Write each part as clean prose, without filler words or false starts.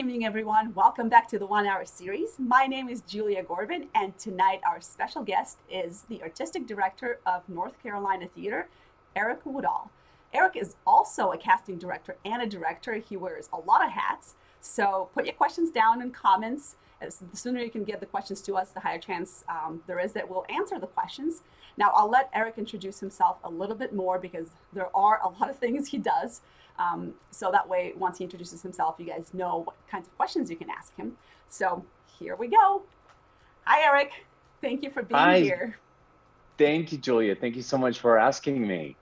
evening, everyone. Welcome back to the 1 Hour series. My name is Julia Gorban, and tonight our special guest is the Artistic Director of North Carolina Theater, Eric Woodall. Eric is also a casting director and a director. He wears a lot of hats. So put your questions down in comments. The sooner you can get the questions to us, the higher chance there is that we'll answer the questions. Now, I'll let Eric introduce himself a little bit more because there are a lot of things he does. So that way, once he introduces himself, you guys know what kinds of questions you can ask him. So here we go. Hi, Eric. Thank you for being here. Thank you, Julia. Thank you so much for asking me.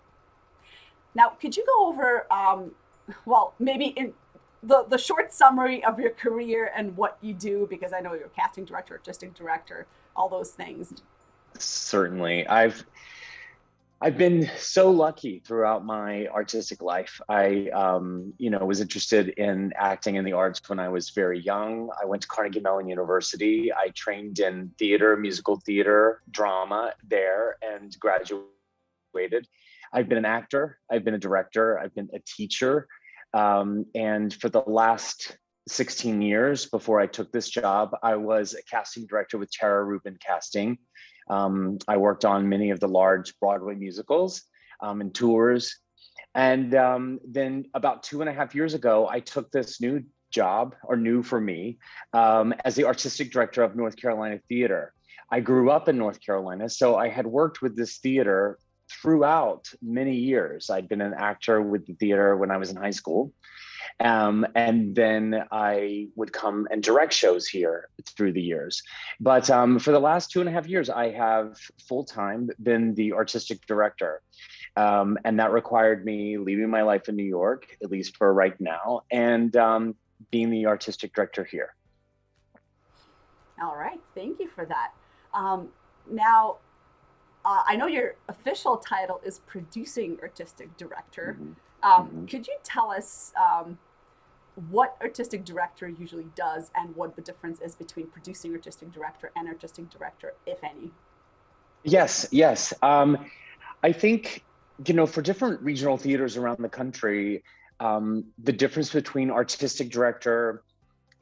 Now, could you go over, maybe in the short summary of your career and what you do, because I know you're a casting director, artistic director, all those things. Certainly. I've been so lucky throughout my artistic life. I was interested in acting in the arts when I was very young. I went to Carnegie Mellon University. I trained in theater, musical theater, drama there, and graduated. I've been an actor. I've been a director. I've been a teacher. And for the last 16 years before I took this job, I was a casting director with Tara Rubin Casting. I worked on many of the large Broadway musicals and tours. And then about 2.5 years ago, I took this new job, or new for me, as the artistic director of North Carolina Theater. I grew up in North Carolina, so I had worked with this theater throughout many years. I'd been an actor with the theater when I was in high school. And then I would come and direct shows here through the years. But for the last 2.5 years, I have full-time been the artistic director. And that required me leaving my life in New York, at least for right now, and being the artistic director here. All right, thank you for that. Now, I know your official title is producing artistic director. Could you tell us what artistic director usually does and what the difference is between producing artistic director and artistic director, if any? Yes. I think, for different regional theaters around the country, the difference between artistic director,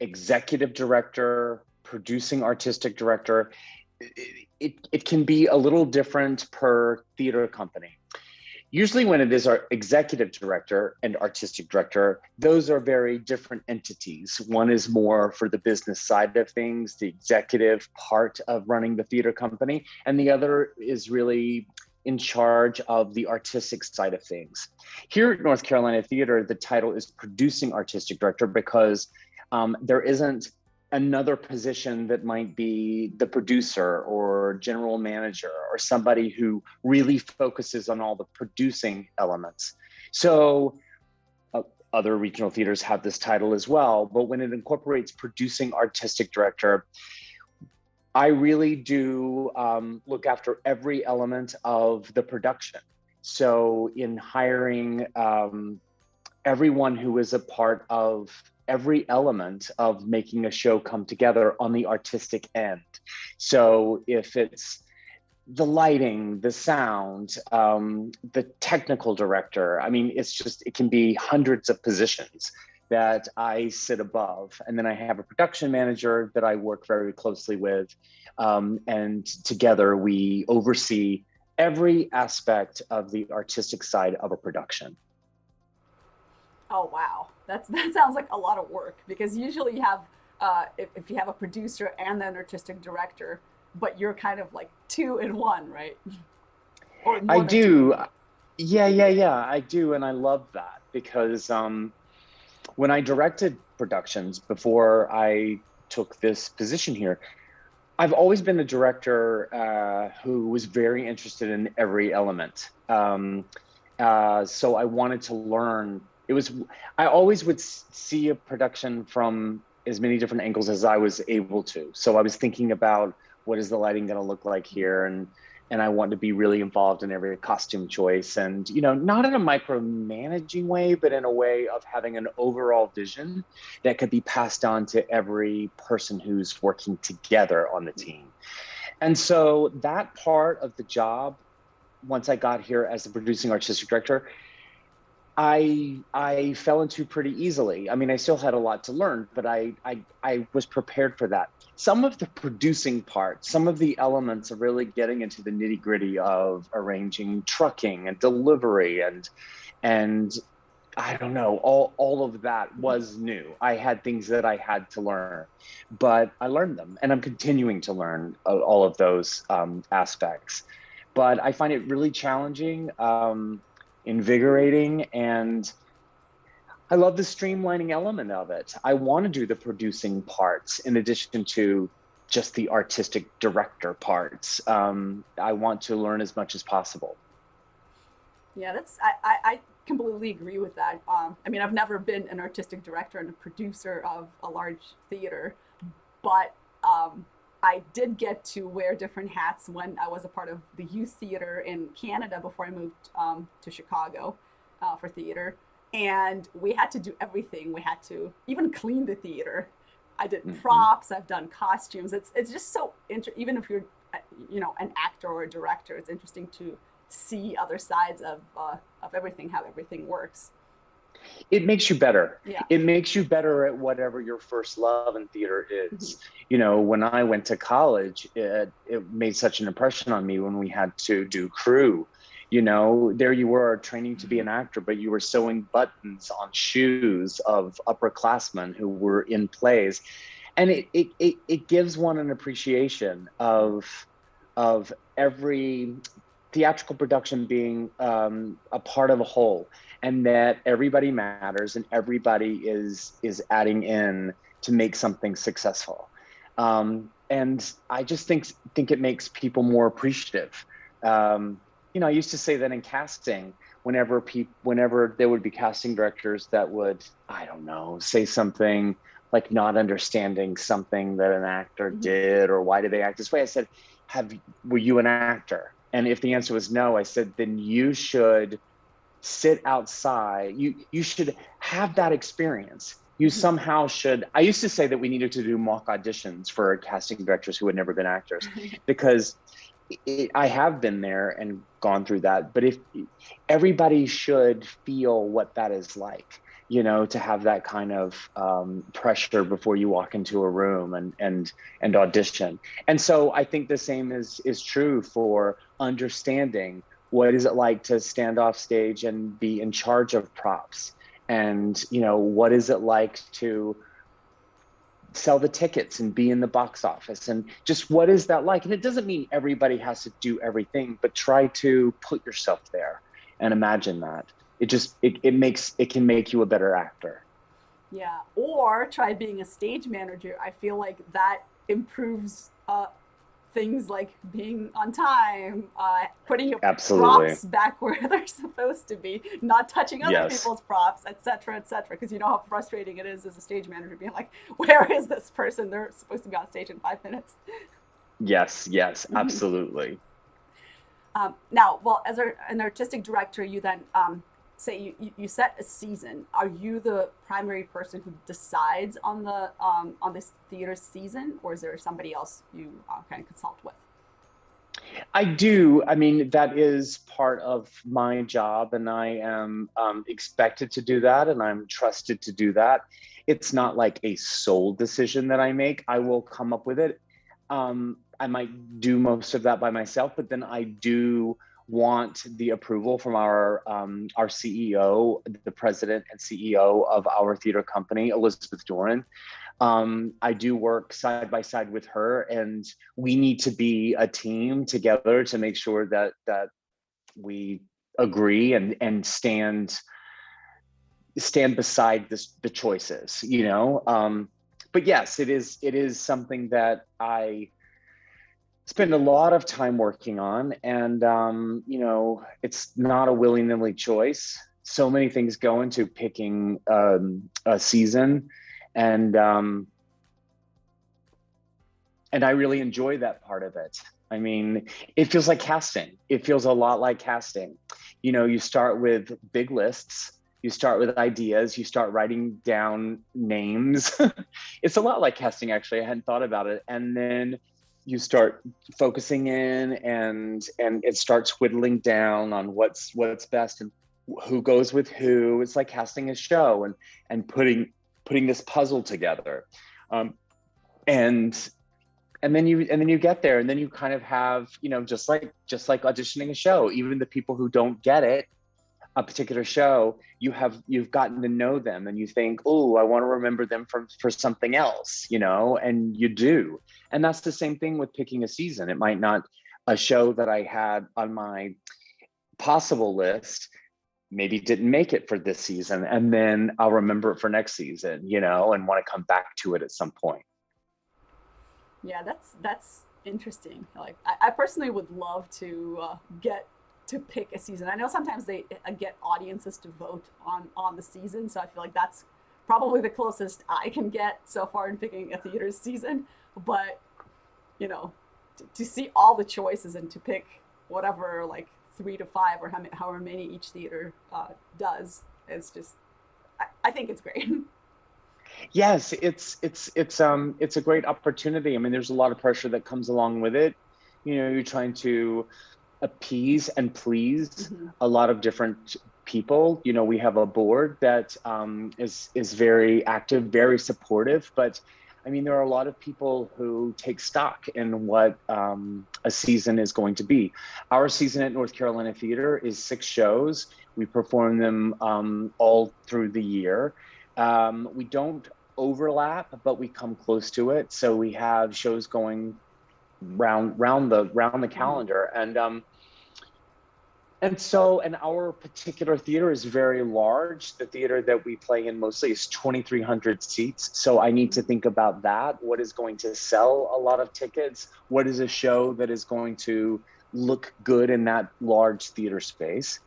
executive director, producing artistic director, it can be a little different per theater company. Usually when it is our executive director and artistic director, those are very different entities. One is more for the business side of things, the executive part of running the theater company, and the other is really in charge of the artistic side of things. Here at North Carolina Theater, the title is producing artistic director because there isn't another position that might be the producer or general manager or somebody who really focuses on all the producing elements. So other regional theaters have this title as well, but when it incorporates producing artistic director, I really do look after every element of the production. So in hiring everyone who is a part of every element of making a show come together on the artistic end. So if it's the lighting, the sound, the technical director, it can be hundreds of positions that I sit above. And then I have a production manager that I work very closely with. And together we oversee every aspect of the artistic side of a production. Oh, wow. That sounds like a lot of work, because usually you have, if you have a producer and an artistic director, but you're kind of like two in one, right? I do. Yeah, I do. And I love that because when I directed productions before I took this position here, I've always been a director who was very interested in every element. So I wanted to learn. I always would see a production from as many different angles as I was able to. So I was thinking about what is the lighting going to look like here, and I want to be really involved in every costume choice, and not in a micromanaging way, but in a way of having an overall vision that could be passed on to every person who's working together on the team. And so that part of the job, once I got here as the producing artistic director, I fell into pretty easily. I mean, I still had a lot to learn, but I was prepared for that. Some of the producing parts, some of the elements of really getting into the nitty gritty of arranging trucking and delivery and I don't know, all of that was new. I had things that I had to learn, but I learned them, and I'm continuing to learn all of those aspects. But I find it really challenging, invigorating, and I love the streamlining element of it. I want to do the producing parts in addition to just the artistic director parts. I want to learn as much as possible. Yeah, I completely agree with that. I mean, I've never been an artistic director and a producer of a large theater, but I did get to wear different hats when I was a part of the youth theater in Canada before I moved to Chicago for theater. And we had to do everything. We had to even clean the theater. I did props. I've done costumes. It's just so even if you're an actor or a director, it's interesting to see other sides of everything, how everything works. It makes you better. Yeah. It makes you better at whatever your first love in theater is. You know, when I went to college, it made such an impression on me when we had to do crew. You know, there you were training to be an actor, but you were sewing buttons on shoes of upperclassmen who were in plays. And it gives one an appreciation of every theatrical production being a part of a whole, and that everybody matters and everybody is adding in to make something successful. And I just think it makes people more appreciative. I used to say that in casting, whenever there would be casting directors that would, I don't know, say something like not understanding something that an actor did, or why did they act this way? I said, were you an actor? And if the answer was no, I said, then you should sit outside. You should have that experience. You somehow should. I used to say that we needed to do mock auditions for casting directors who had never been actors, because I have been there and gone through that. But if everybody should feel what that is like, to have that kind of pressure before you walk into a room and audition. And so I think the same is true for understanding what is it like to stand off stage and be in charge of props, and what is it like to sell the tickets and be in the box office, and just what is that like? And it doesn't mean everybody has to do everything, but try to put yourself there and imagine that. It can make you a better actor. Yeah, or try being a stage manager. I feel like that improves things like being on time, putting your props back where they're supposed to be, not touching other people's props, etc., etc. Because you know how frustrating it is as a stage manager being like, where is this person? They're supposed to be on stage in 5 minutes. Yes, absolutely. Now, well, as an artistic director, you then say you set a season. Are you the primary person who decides on the on this theater season, or is there somebody else you kind of consult with? I do. I mean, that is part of my job, and I am expected to do that, and I'm trusted to do that. It's not like a sole decision that I make. I will come up with it. I might do most of that by myself, but then I do want the approval from our CEO, the president and CEO of our theater company, Elizabeth Doran. I do work side by side with her, and we need to be a team together to make sure that we agree and stand beside the choices, But yes, it is something that I spend a lot of time working on, and it's not a willy-nilly choice. So many things go into picking a season, and I really enjoy that part of it. I mean, it feels like casting. It feels a lot like casting. You start with big lists, you start with ideas, you start writing down names. It's a lot like casting, actually. I hadn't thought about it. And then you start focusing in, and it starts whittling down on what's best. And who goes with who. It's like casting a show and putting this puzzle together. And then you get there, and then you kind of have, just like auditioning a show, even the people who don't get it, a particular show, you've gotten to know them, and you think, oh, I want to remember them for something else, and you do. And that's the same thing with picking a season. It might not, a show that I had on my possible list maybe didn't make it for this season, and then I'll remember it for next season, and want to come back to it at some point. Yeah, that's interesting. Like, I personally would love to get to pick a season. I know sometimes they get audiences to vote on the season, so I feel like that's probably the closest I can get so far in picking a theater's season. But to see all the choices and to pick whatever, like 3 to 5 or however many each theater does, it's just, I think it's great. Yes, it's a great opportunity. I mean, there's a lot of pressure that comes along with it. You're trying to appease and please a lot of different people. We have a board that is very active, very supportive, but I mean, there are a lot of people who take stock in what a season is going to be. Our season at North Carolina Theater is 6 shows. We perform them all through the year. We don't overlap, but we come close to it. So we have shows going round the calendar, and our particular theater is very large. The theater that we play in mostly is 2,300 seats. So I need to think about that. What is going to sell a lot of tickets? What is a show that is going to look good in that large theater space?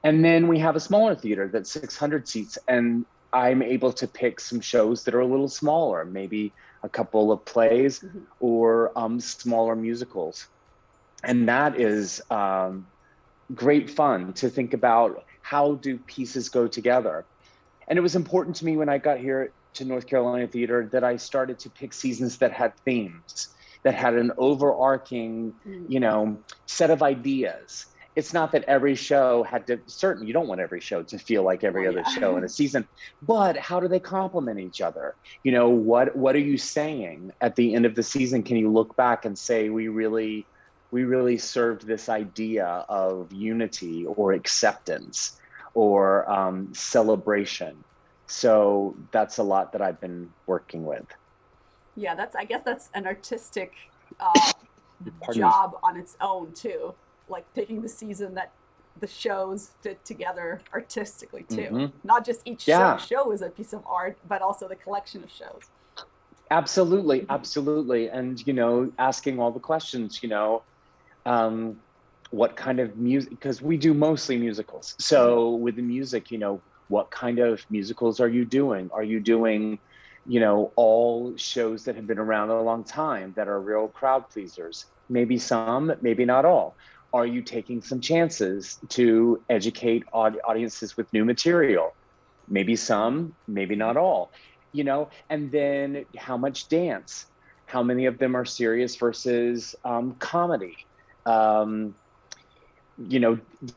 And then we have a smaller theater that's 600 seats, and I'm able to pick some shows that are a little smaller, maybe a couple of plays or smaller musicals. And that is great fun to think about, how do pieces go together. And it was important to me when I got here to North Carolina Theater that I started to pick seasons that had themes, that had an overarching, set of ideas. It's not that every show had to, certainly you don't want every show to feel like every other show in a season, but how do they complement each other? What are you saying at the end of the season? Can you look back and say, we really served this idea of unity or acceptance or celebration? So that's a lot that I've been working with. Yeah, I guess that's an artistic job on its own too. Like picking the season that the shows fit together artistically too. Not just each show is a piece of art, but also the collection of shows. Absolutely. And, asking all the questions, what kind of music, because we do mostly musicals. So with the music, what kind of musicals are you doing? Are you doing, all shows that have been around a long time that are real crowd pleasers? Maybe some, maybe not all. Are you taking some chances to educate audiences with new material? Maybe some, maybe not all, and then how much dance? How many of them are serious versus comedy?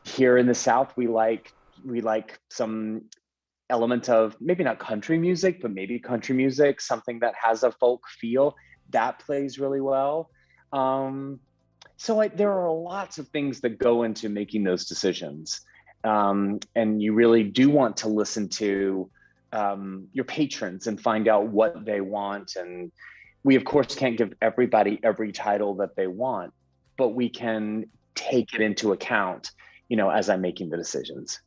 Here in the South, we like some element of maybe not country music, but maybe country music, something that has a folk feel that plays really well. So there are lots of things that go into making those decisions. And you really do want to listen to your patrons and find out what they want. And we, of course, can't give everybody every title that they want, but we can take it into account, as I'm making the decisions.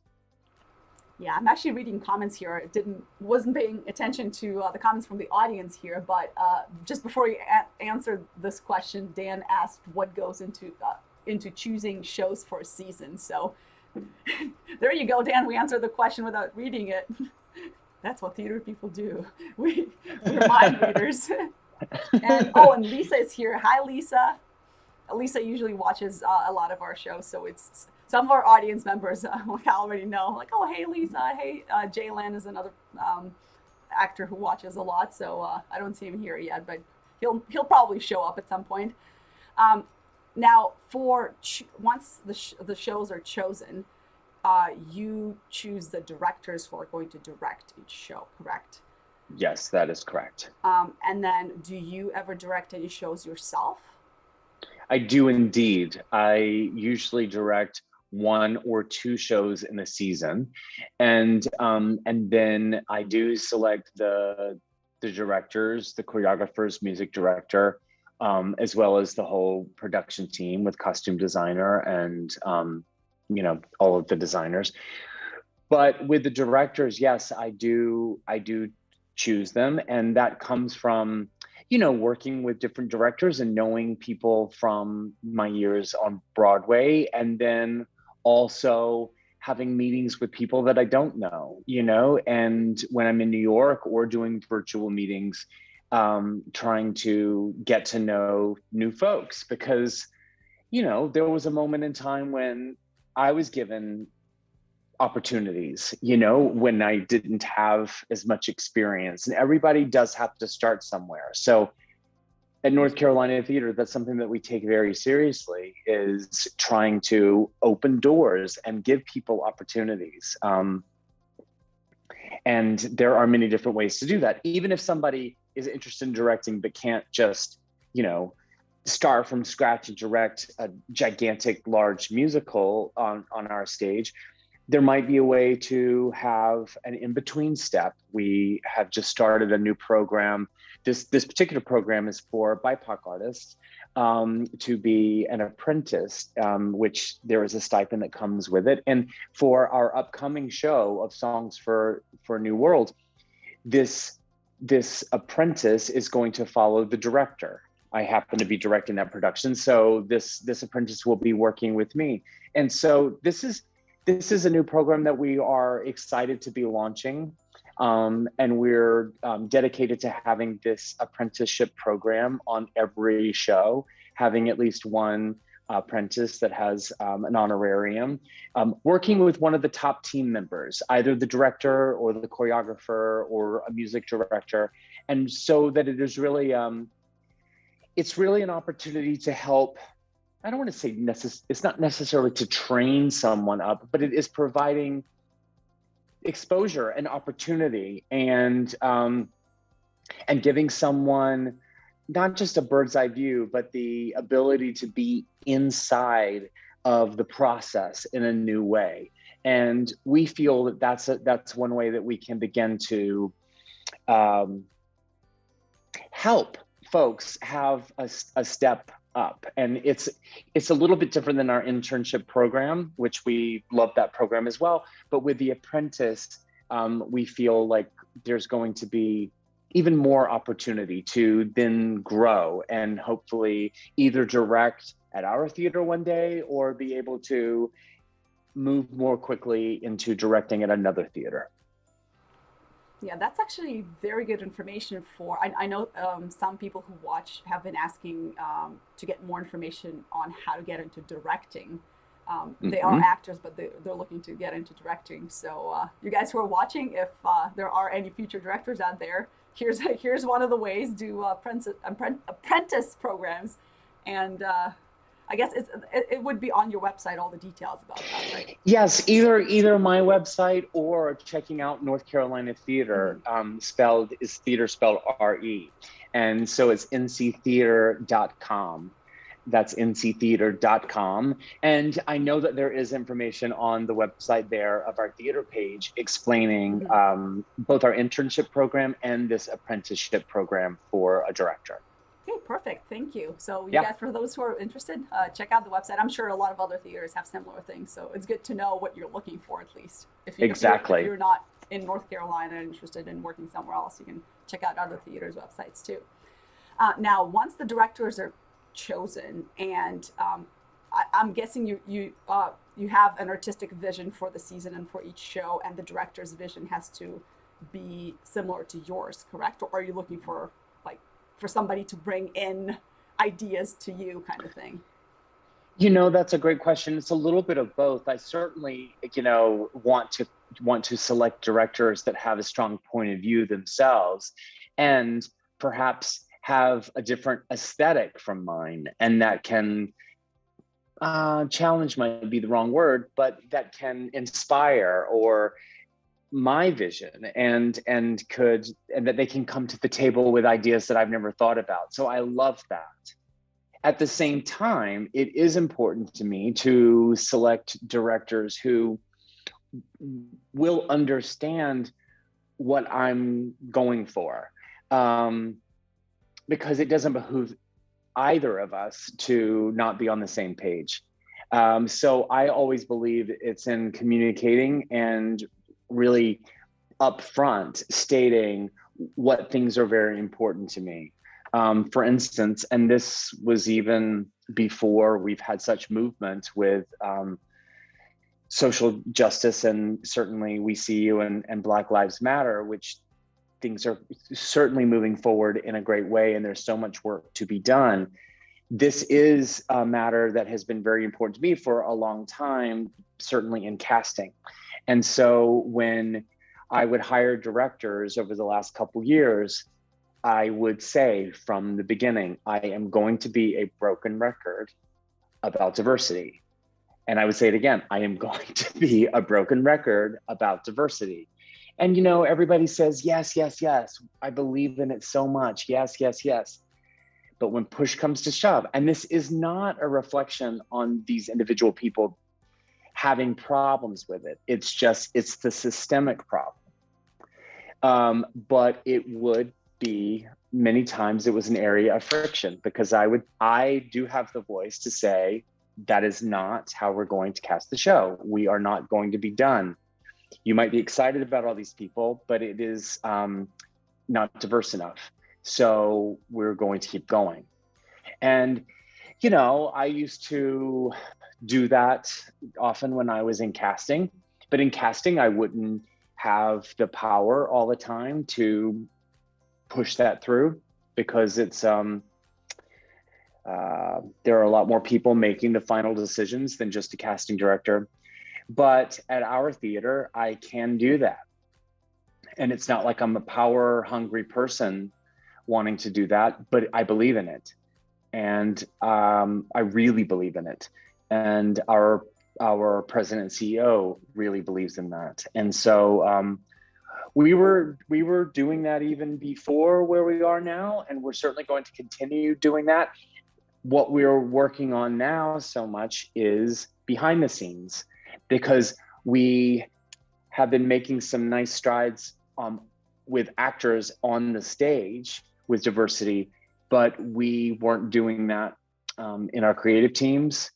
Yeah, I'm actually reading comments here. Wasn't paying attention to the comments from the audience here, but just before you answered this question, Dan asked what goes into choosing shows for a season. So there you go, Dan. We answered the question without reading it. That's what theater people do. We're mind readers. And Lisa is here. Hi, Lisa. Lisa usually watches a lot of our shows, so it's some of our audience members I already know, like, oh, hey, Lisa, hey, Jaylan is another actor who watches a lot, so I don't see him here yet, but he'll probably show up at some point. Now, once the shows are chosen, you choose the directors who are going to direct each show, correct? Yes, that is correct. And then do you ever direct any shows yourself? I do indeed. I usually direct one or two shows in a season, and then I do select the directors, the choreographers, music director, as well as the whole production team with costume designer and all of the designers. But with the directors, yes, I do choose them, and that comes from working with different directors and knowing people from my years on Broadway, and then also having meetings with people that I don't know, and when I'm in New York or doing virtual meetings, trying to get to know new folks because, there was a moment in time when I was given opportunities, when I didn't have as much experience, and everybody does have to start somewhere. So at North Carolina Theater, that's something that we take very seriously, is trying to open doors and give people opportunities. And there are many different ways to do that. Even if somebody is interested in directing but can't just, start from scratch and direct a gigantic, large musical on our stage, there might be a way to have an in-between step. We have just started a new program. This particular program is for BIPOC artists to be an apprentice, which there is a stipend that comes with it. And for our upcoming show of Songs for New World, this apprentice is going to follow the director. I happen to be directing that production, so this apprentice will be working with me. And so this is a new program that we are excited to be launching. And we're dedicated to having this apprenticeship program on every show, having at least one apprentice that has an honorarium, working with one of the top team members, either the director or the choreographer or a music director. And so that it is really, it's really an opportunity to help. I don't want to say it's not necessarily to train someone up, but it is providing exposure and opportunity, and giving someone not just a bird's eye view, but the ability to be inside of the process in a new way. And we feel that that's one way that we can begin to help folks have a step up. And it's a little bit different than our internship program, which we love that program as well. But with the apprentice, we feel like there's going to be even more opportunity to then grow and hopefully either direct at our theater one day or be able to move more quickly into directing at another theater. Yeah, that's actually very good information for. I know some people who watch have been asking to get more information on how to get into directing. They are actors, but they're looking to get into directing. So you guys who are watching, if there are any future directors out there, here's one of the ways: do apprentice programs, and I guess it would be on your website, all the details about that, right? Yes, either my website or checking out North Carolina Theater. Theater spelled RE, and so it's nctheater.com. That's nctheater.com. And I know that there is information on the website there of our theater page explaining both our internship program and this apprenticeship program for a director. Okay, perfect. Thank you. So you guys, for those who are interested, check out the website. I'm sure a lot of other theaters have similar things. So it's good to know what you're looking for, at least. If you're not in North Carolina and interested in working somewhere else, you can check out other theaters' websites too. Now, once the directors are chosen, and I'm guessing you have an artistic vision for the season and for each show, and the director's vision has to be similar to yours, correct? Or are you looking for somebody to bring in ideas to you, kind of thing? That's a great question. It's a little bit of both. I certainly, want to select directors that have a strong point of view themselves, and perhaps have a different aesthetic from mine, and that can challenge might be the wrong word, but that can inspire or my vision and that they can come to the table with ideas that I've never thought about. So I love that. At the same time, it is important to me to select directors who will understand what I'm going for, because it doesn't behoove either of us to not be on the same page. So I always believe it's in communicating and really upfront stating what things are very important to me. For instance, and this was even before we've had such movement with social justice, and certainly We See You and Black Lives Matter, which things are certainly moving forward in a great way, and there's so much work to be done. This is a matter that has been very important to me for a long time, certainly in casting. And so when I would hire directors over the last couple years, I would say from the beginning, I am going to be a broken record about diversity. And I would say it again, I am going to be a broken record about diversity. And, you know, everybody says, yes, yes, yes. I believe in it so much. Yes, yes, yes. But when push comes to shove, and this is not a reflection on these individual people having problems with it. It's the systemic problem. But it would be, many times it was an area of friction, because I do have the voice to say, that is not how we're going to cast the show. We are not going to be done. You might be excited about all these people, but it is not diverse enough. So we're going to keep going. And, you know, I used to do that often when I was in casting, but in casting, I wouldn't have the power all the time to push that through, because it's, there are a lot more people making the final decisions than just a casting director. But at our theater, I can do that. And it's not like I'm a power hungry person wanting to do that, but I believe in it. And I really believe in it. And our president and CEO really believes in that. And so we were doing that even before where we are now, and we're certainly going to continue doing that. What we're working on now so much is behind the scenes, because we have been making some nice strides with actors on the stage with diversity, but we weren't doing that in our creative teams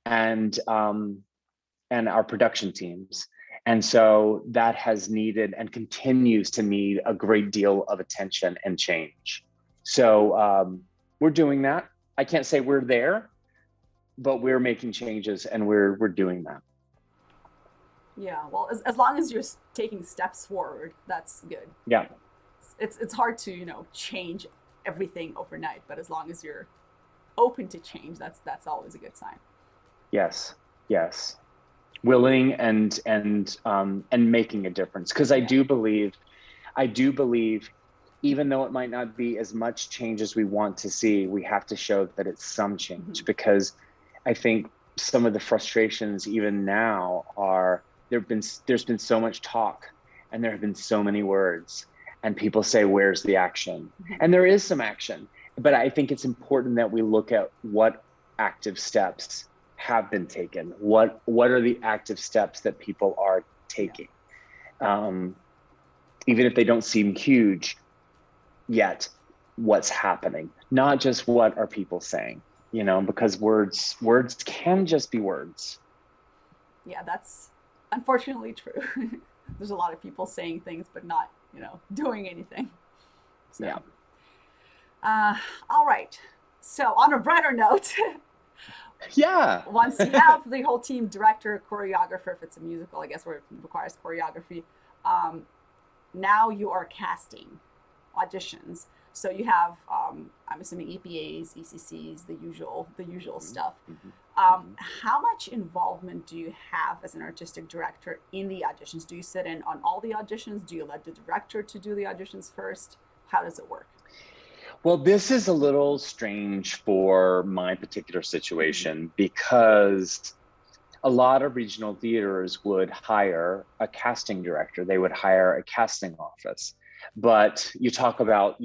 and our production teams. And so that has needed and continues to need a great deal of attention and change. So we're doing that. I can't say we're there, but we're making changes, and we're doing that. Yeah, well, as long as you're taking steps forward, that's good. Yeah. It's hard to, you know, change everything overnight, but as long as you're open to change, that's always a good sign. Yes. Yes. Willing and making a difference, because I do believe, even though it might not be as much change as we want to see, we have to show that it's some change. Because I think some of the frustrations even now are, there's been so much talk, and there have been so many words, and people say, where's the action? And there is some action, but I think it's important that we look at what active steps have been taken. What are the active steps that people are taking? Even if they don't seem huge yet, what's happening? Not just what are people saying, you know, because words can just be words. Yeah, that's unfortunately true. There's a lot of people saying things, but not, you know, doing anything. So, yeah. All right. So on a brighter note, yeah. once you have the whole team, director, choreographer, if it's a musical, I guess, where it requires choreography, now you are casting auditions. So you have, I'm assuming EPAs, ECCs, the usual stuff. How much involvement do you have as an artistic director in the auditions? Do you sit in on all the auditions? Do you let the director to do the auditions first? How does it work? Well, this is a little strange for my particular situation because a lot of regional theaters would hire a casting director. They would hire a casting office. But you talk about,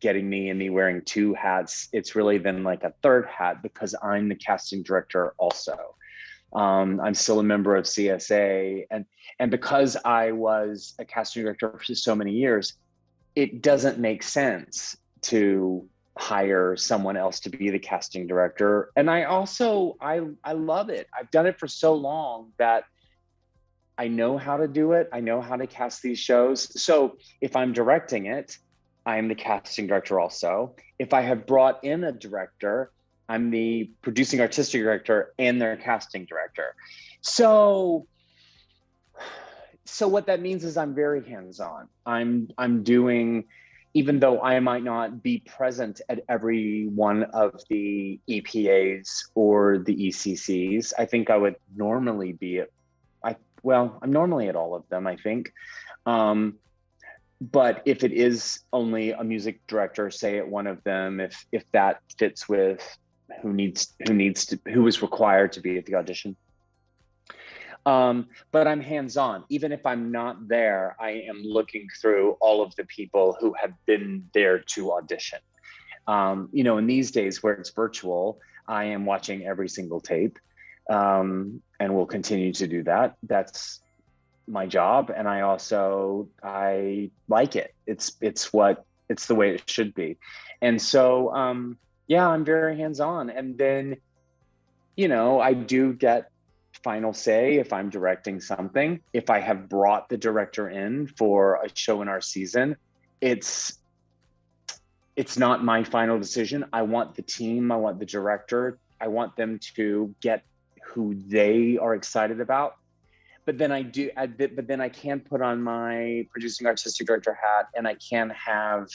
getting me and me wearing two hats. It's really then like a third hat because I'm the casting director also. I'm still a member of CSA, and because I was a casting director for so many years, it doesn't make sense to hire someone else to be the casting director. And I love it. I've done it for so long that I know how to do it. I know how to cast these shows. So if I'm directing it, I am the casting director also. If I have brought in a director, I'm the producing artistic director and their casting director. So what that means is I'm very hands-on. I'm doing, even though I might not be present at every one of the EPAs or the ECCs, I think I would normally be at, I'm normally at all of them, I think. But if it is only a music director, say at one of them, if that fits with who is required to be at the audition. But I'm hands-on. Even if I'm not there, I am looking through all of the people who have been there to audition. In these days where it's virtual, I am watching every single tape, and will continue to do that. That's my job, and I like it. It's the way it should be. And so I'm very hands-on. And then I do get final say if I'm directing something. If I have brought the director in for a show in our season, it's not my final decision. I want the team, I want the director, I want them to get who they are excited about. But then I can put on my producing artistic director hat, and I can have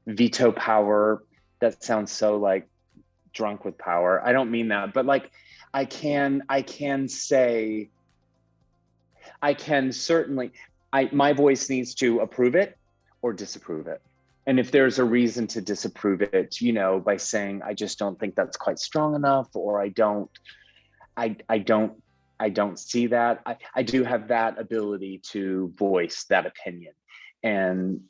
veto power. That sounds so like drunk with power. I don't mean that, but like I can certainly, my voice needs to approve it or disapprove it. And if there's a reason to disapprove it, by saying, I just don't think that's quite strong enough, or I don't see that, I do have that ability to voice that opinion. And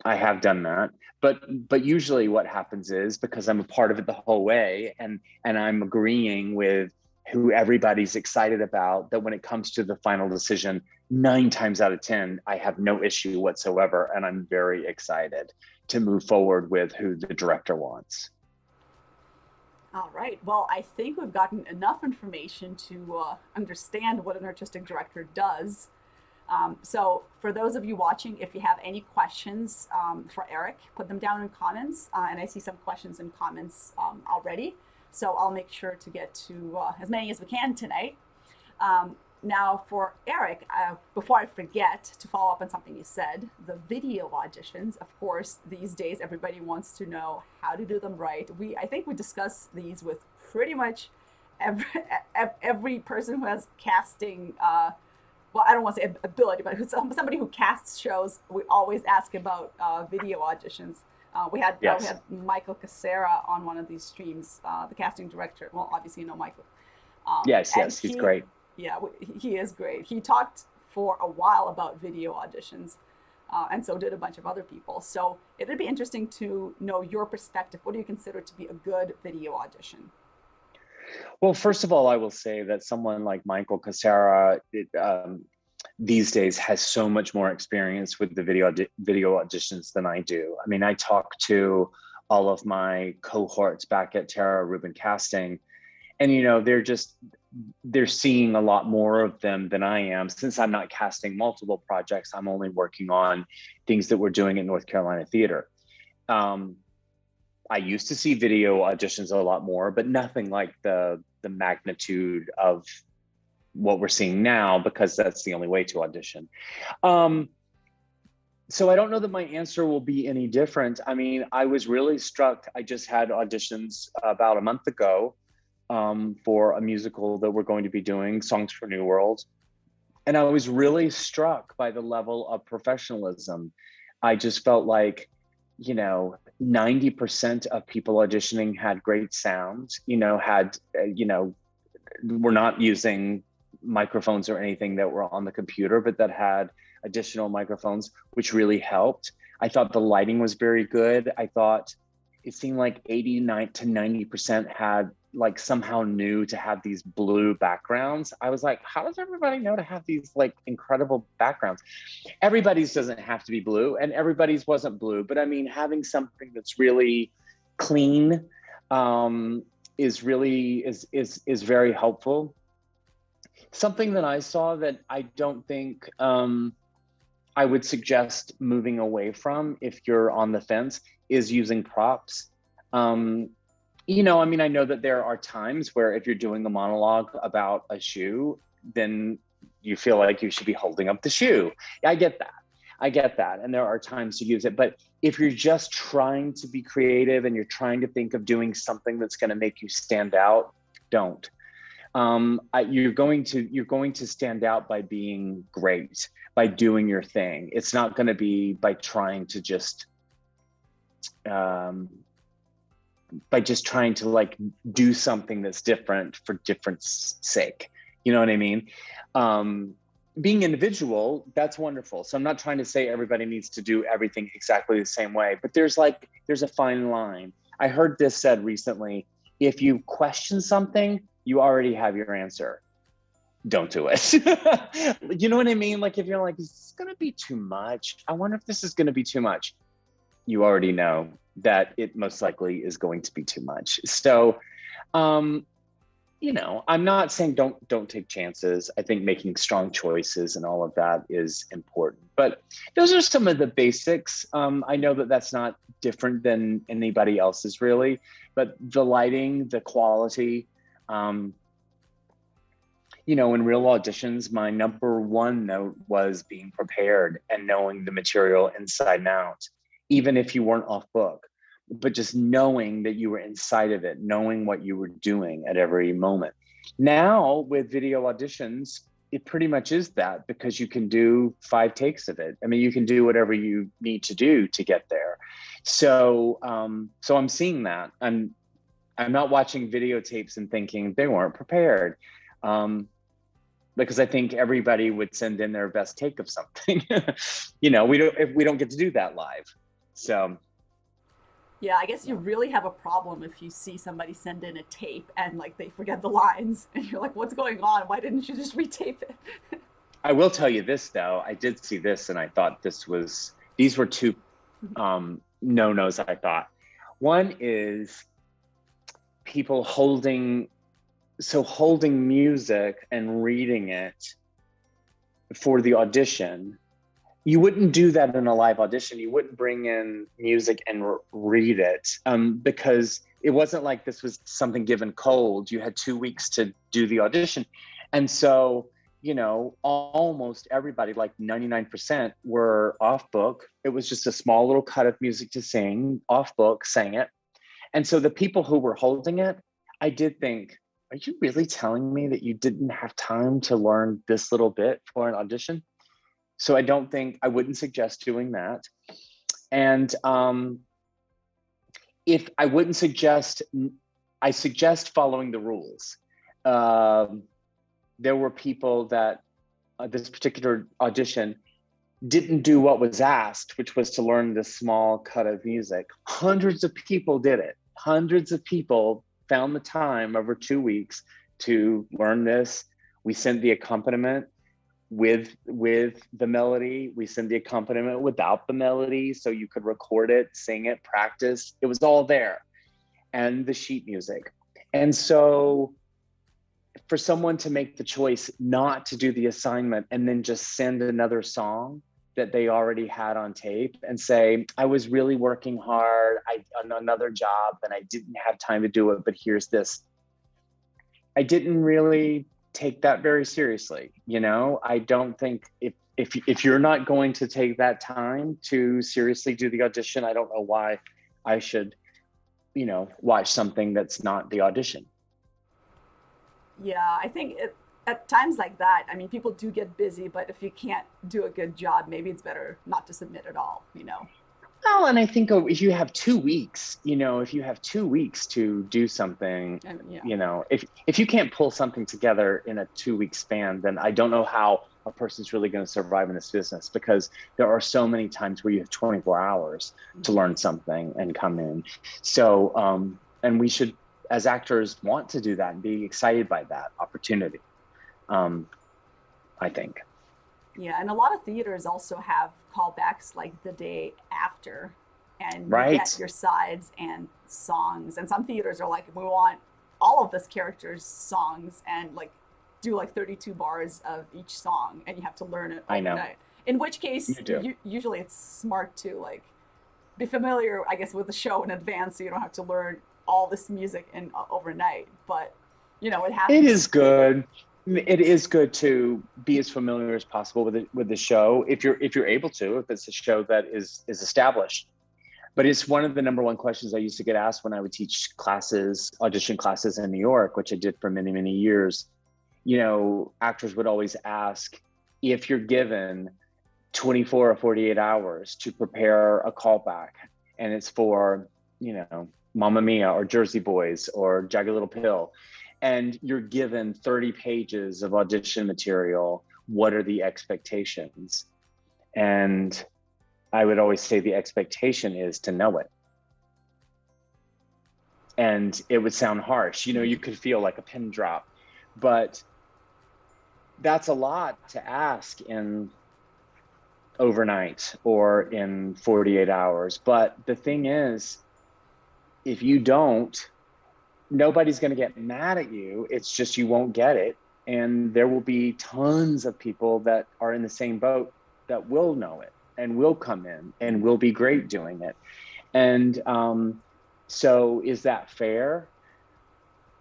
I have done that, but usually what happens is, because I'm a part of it the whole way, and I'm agreeing with who everybody's excited about, that when it comes to the final decision, 9 times out of 10, I have no issue whatsoever, and I'm very excited to move forward with who the director wants. All right. Well, I think we've gotten enough information to understand what an artistic director does. So for those of you watching, if you have any questions for Eric, put them down in comments. And I see some questions in comments already. So I'll make sure to get to as many as we can tonight. Now for Eric, before I forget to follow up on something you said, the video auditions, of course, these days everybody wants to know how to do them right. I think we discuss these with pretty much every person who has casting well, I don't want to say ability, but somebody who casts shows. We always ask about video auditions. We had Michael Casera on one of these streams, the casting director. Well, obviously you know Michael. Yes, he's great. Yeah, he is great. He talked for a while about video auditions, and so did a bunch of other people. So it'd be interesting to know your perspective. What do you consider to be a good video audition? Well, first of all, I will say that someone like Michael Casera these days has so much more experience with the video auditions than I do. I mean, I talk to all of my cohorts back at Tara Rubin Casting, and they're seeing a lot more of them than I am. Since I'm not casting multiple projects, I'm only working on things that we're doing at North Carolina Theater. I used to see video auditions a lot more, but nothing like the magnitude of what we're seeing now, because that's the only way to audition. So I don't know that my answer will be any different. I mean, I was really struck. I just had auditions about a month ago for a musical that we're going to be doing, Songs for New World. And I was really struck by the level of professionalism I just felt like, 90% of people auditioning had great sound, we're not using microphones or anything that were on the computer, but that had additional microphones, which really helped. I thought the lighting was very good. I thought it seemed like 89 to 90% had like somehow knew to have these blue backgrounds. I was like, how does everybody know to have these like incredible backgrounds? Everybody's doesn't have to be blue, and everybody's wasn't blue, but I mean, having something that's really clean is very helpful. Something that I saw that I don't think I would suggest moving away from if you're on the fence is using props. I know that there are times where if you're doing a monologue about a shoe, then you feel like you should be holding up the shoe. I get that. And there are times to use it. But if you're just trying to be creative and you're trying to think of doing something that's going to make you stand out, don't. You're going to stand out by being great, by doing your thing. It's not going to be by trying to like do something that's different for different's sake. You know what I mean? Being individual, that's wonderful. So I'm not trying to say everybody needs to do everything exactly the same way, but there's a fine line. I heard this said recently, if you question something, you already have your answer. Don't do it. You know what I mean? Like if you're like, is this gonna be too much? I wonder if this is gonna be too much. You already know that it most likely is going to be too much. So, I'm not saying don't take chances. I think making strong choices and all of that is important. But those are some of the basics. I know that that's not different than anybody else's really, but the lighting, the quality, in real auditions, my number one note was being prepared and knowing the material inside and out, even if you weren't off book, but just knowing that you were inside of it, knowing what you were doing at every moment. Now with video auditions, it pretty much is that, because you can do 5 takes of it. I mean, you can do whatever you need to do to get there. So I'm seeing that. I'm not watching videotapes and thinking they weren't prepared. Because I think everybody would send in their best take of something. we don't get to do that live. So yeah, I guess you really have a problem if you see somebody send in a tape and like they forget the lines and you're like, what's going on? Why didn't you just retape it? I will tell you this though, I did see this and I thought these were 2 no-nos I thought. One is people holding music and reading it for the audition. You wouldn't do that in a live audition. You wouldn't bring in music and read it because it wasn't like this was something given cold. You had 2 weeks to do the audition. And so, almost everybody, like 99%, were off book. It was just a small little cut of music to sing, off book, sang it. And so the people who were holding it, I did think, are you really telling me that you didn't have time to learn this little bit for an audition? So I wouldn't suggest doing that. And I suggest following the rules. There were people that this particular audition didn't do what was asked, which was to learn this small cut of music. Hundreds of people did it. Hundreds of people found the time over 2 weeks to learn this. We sent the accompaniment with the melody. We sent the accompaniment without the melody, so you could record it, sing it, practice. It was all there, and the sheet music. And so for someone to make the choice not to do the assignment and then just send another song that they already had on tape and say, I was really working hard on another job and I didn't have time to do it, but here's this. I didn't really take that very seriously. I don't think if you're not going to take that time to seriously do the audition, I don't know why I should, watch something that's not the audition. Yeah, I think at times like that, I mean, people do get busy, but if you can't do a good job, maybe it's better not to submit at all, you know? Well, and I think if you have 2 weeks, if you have 2 weeks to do something, And yeah, if you can't pull something together in a 2 week span, then I don't know how a person's really going to survive in this business, because there are so many times where you have 24 hours to learn something and come in. So, and we should, as actors, want to do that and be excited by that opportunity. I think. yeah, and a lot of theaters also have callbacks like the day after, and you get Right. your sides and songs. And some theaters are like, we want all of this character's songs and like do like 32 bars of each song, and you have to learn it I know. overnight. In which case, You do. usually it's smart to like be familiar, I guess, with the show in advance, so you don't have to learn all this music in overnight. But it It happens. is good. It is good to be as familiar as possible with the show, if you're able to, if it's a show that is established. But it's one of the number one questions I used to get asked when I would teach classes, audition classes in New York, which I did for many, many years. Actors would always ask, if you're given 24 or 48 hours to prepare a callback, and it's for, Mamma Mia or Jersey Boys or Jagged Little Pill, and you're given 30 pages of audition material, what are the expectations? And I would always say the expectation is to know it. And it would sound harsh. You could feel like a pin drop, but that's a lot to ask in overnight or in 48 hours. But the thing is, if you don't, nobody's going to get mad at you. It's just you won't get it. And there will be tons of people that are in the same boat that will know it and will come in and will be great doing it. And so is that fair?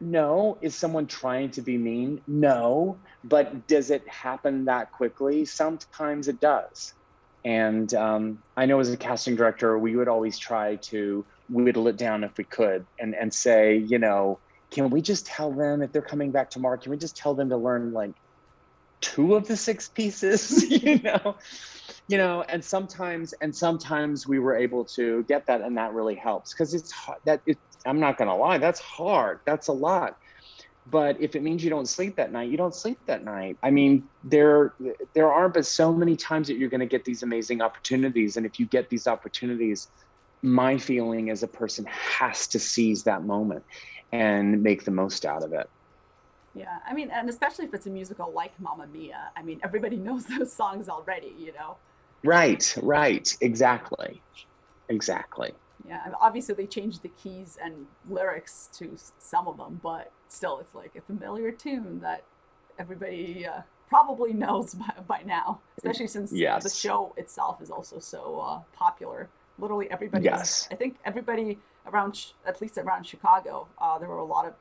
No. Is someone trying to be mean? No. But does it happen that quickly? Sometimes it does. And I know as a casting director, we would always try to whittle it down if we could and say, can we just tell them, if they're coming back tomorrow, can we just tell them to learn like 2 of the 6 pieces, and sometimes we were able to get that, and that really helps, because it's hard, I'm not going to lie, that's hard. That's a lot. But if it means you don't sleep that night, you don't sleep that night. I mean, there are but so many times that you're going to get these amazing opportunities. And if you get these opportunities, my feeling as a person has to seize that moment and make the most out of it. Yeah, I mean, and especially if it's a musical like Mamma Mia, I mean, everybody knows those songs already. Right. Exactly. Yeah, and obviously they changed the keys and lyrics to some of them, but still, it's like a familiar tune that everybody probably knows by now, especially since the Yes. show itself is also so popular. Literally everybody Yes. I think everybody around, at least around Chicago, there were a lot of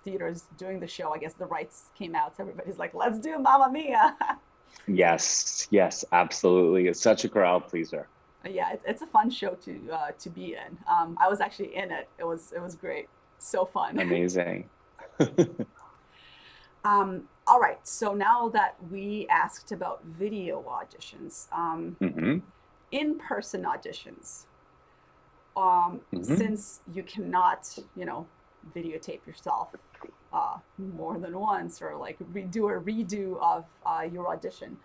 theaters doing the show. I guess the rights came out, so everybody's like, let's do Mamma Mia. Yes, absolutely. It's such a crowd pleaser. Yeah, it's a fun show to be in. I was actually in it. It was great. So fun. Amazing. All right. So now that we asked about video auditions, Hmm. in-person auditions, Hmm. since you cannot, videotape yourself more than once, or like redo a redo of your audition.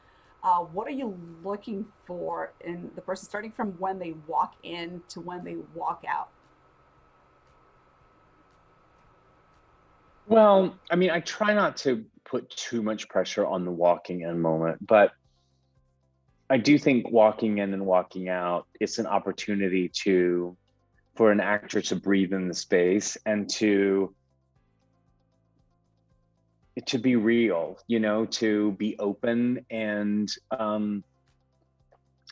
What are you looking for in the person, starting from when they walk in to when they walk out? Well, I mean, I try not to put too much pressure on the walking in moment, but I do think walking in and walking out, it's an opportunity for an actor to breathe in the space and to be real, to be open, and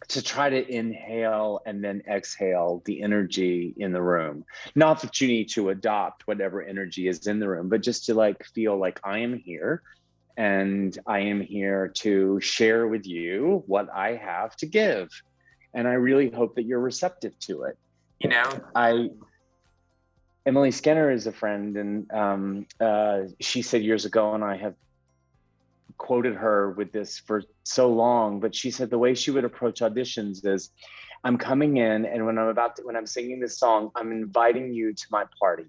to try to inhale and then exhale the energy in the room. Not that you need to adopt whatever energy is in the room, but just to like feel like I am here, and I am here to share with you what I have to give. And I really hope that you're receptive to it. I Emily Skinner is a friend, and she said years ago, and I have quoted her with this for so long, but she said the way she would approach auditions is, I'm coming in, and when I'm singing this song, I'm inviting you to my party.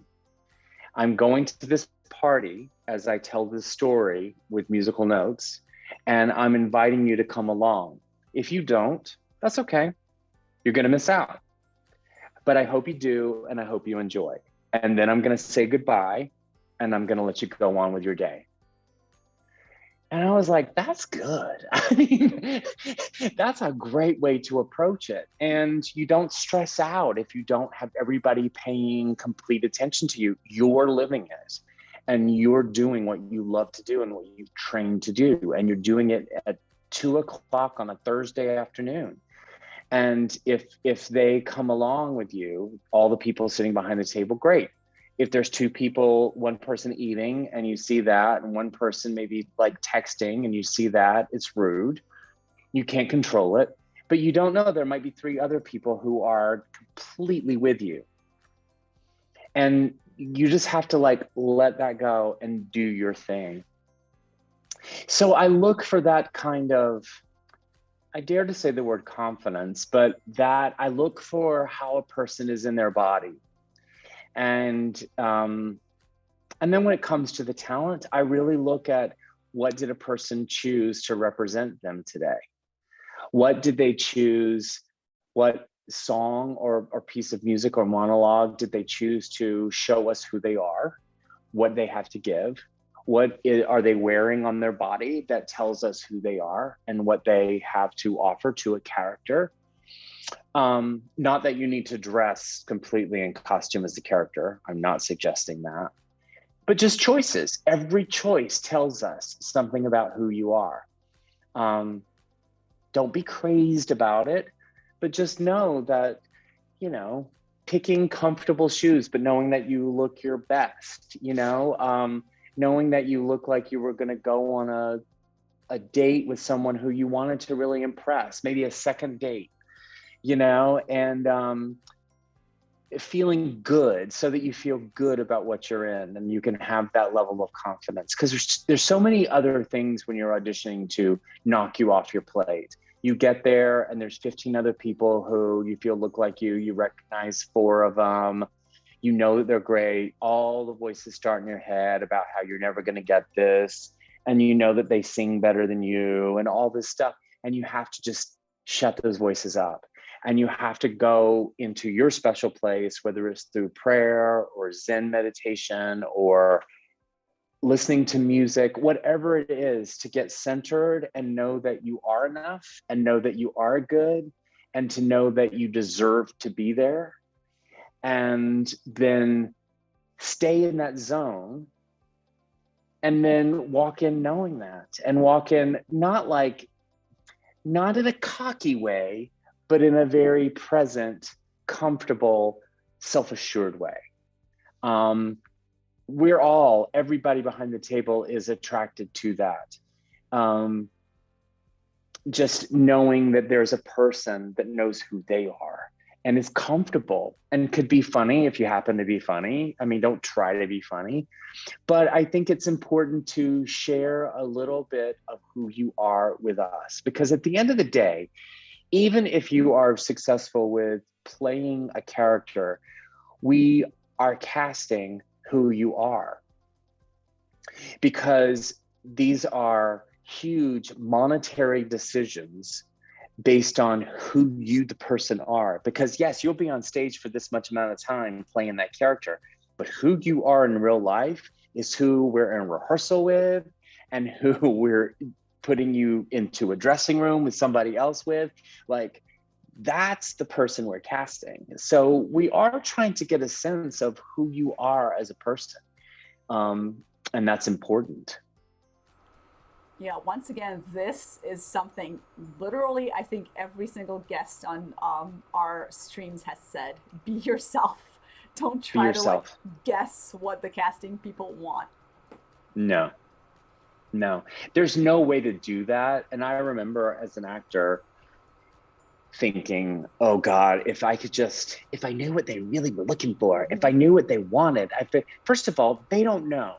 I'm going to this party as I tell this story with musical notes, and I'm inviting you to come along. If you don't, that's okay. You're gonna miss out. But I hope you do, and I hope you enjoy. And then I'm gonna say goodbye, and I'm gonna let you go on with your day. And I was like, that's good. I mean, that's a great way to approach it. And you don't stress out if you don't have everybody paying complete attention to you. You're living it, and you're doing what you love to do and what you've trained to do. And you're doing it at 2:00 on a Thursday afternoon. And if they come along with you, all the people sitting behind the table, great. If there's two people, one person eating and you see that, and one person maybe like texting and you see that, it's rude. You can't control it, but you don't know, there might be 3 other people who are completely with you. And you just have to like let that go and do your thing. So I look for that kind of, I dare to say the word confidence, but that I look for how a person is in their body. And then when it comes to the talent, I really look at, what did a person choose to represent them today? What did they choose? What song or piece of music or monologue did they choose to show us who they are, what they have to give? What are they wearing on their body that tells us who they are and what they have to offer to a character? Not that you need to dress completely in costume as the character. I'm not suggesting that. But just choices. Every choice tells us something about who you are. Don't be crazed about it, but just know that, you know, picking comfortable shoes, but knowing that you look your best, you know, knowing that you look like you were going to go on a date with someone who you wanted to really impress, maybe a second date, you know, and feeling good so that you feel good about what you're in and you can have that level of confidence. Because there's so many other things when you're auditioning to knock you off your plate. You get there and there's 15 other people who you feel look like you recognize 4 of them, you know that they're great, all the voices start in your head about how you're never going to get this, and you know that they sing better than you and all this stuff, and you have to just shut those voices up. And you have to go into your special place, whether it's through prayer or Zen meditation or listening to music, whatever it is, to get centered and know that you are enough and know that you are good and to know that you deserve to be there. And then stay in that zone and then walk in knowing that, and walk in not in a cocky way, but in a very present, comfortable, self-assured way. Everybody behind the table is attracted to that. Just knowing that there's a person that knows who they are and is comfortable and could be funny if you happen to be funny. I mean, don't try to be funny, but I think it's important to share a little bit of who you are with us, because at the end of the day, even if you are successful with playing a character, we are casting who you are, because these are huge monetary decisions based on who you, the person, are. Because yes, you'll be on stage for this much amount of time playing that character, but who you are in real life is who we're in rehearsal with and who we're putting you into a dressing room with somebody else with. Like, that's the person we're casting. So we are trying to get a sense of who you are as a person. And that's important. Yeah, once again, this is something literally I think every single guest on our streams has said. Be yourself. Don't try to like guess what the casting people want. No, there's no way to do that. And I remember as an actor thinking, oh God, if I knew what they really were looking for, if I knew what they wanted, first of all, they don't know.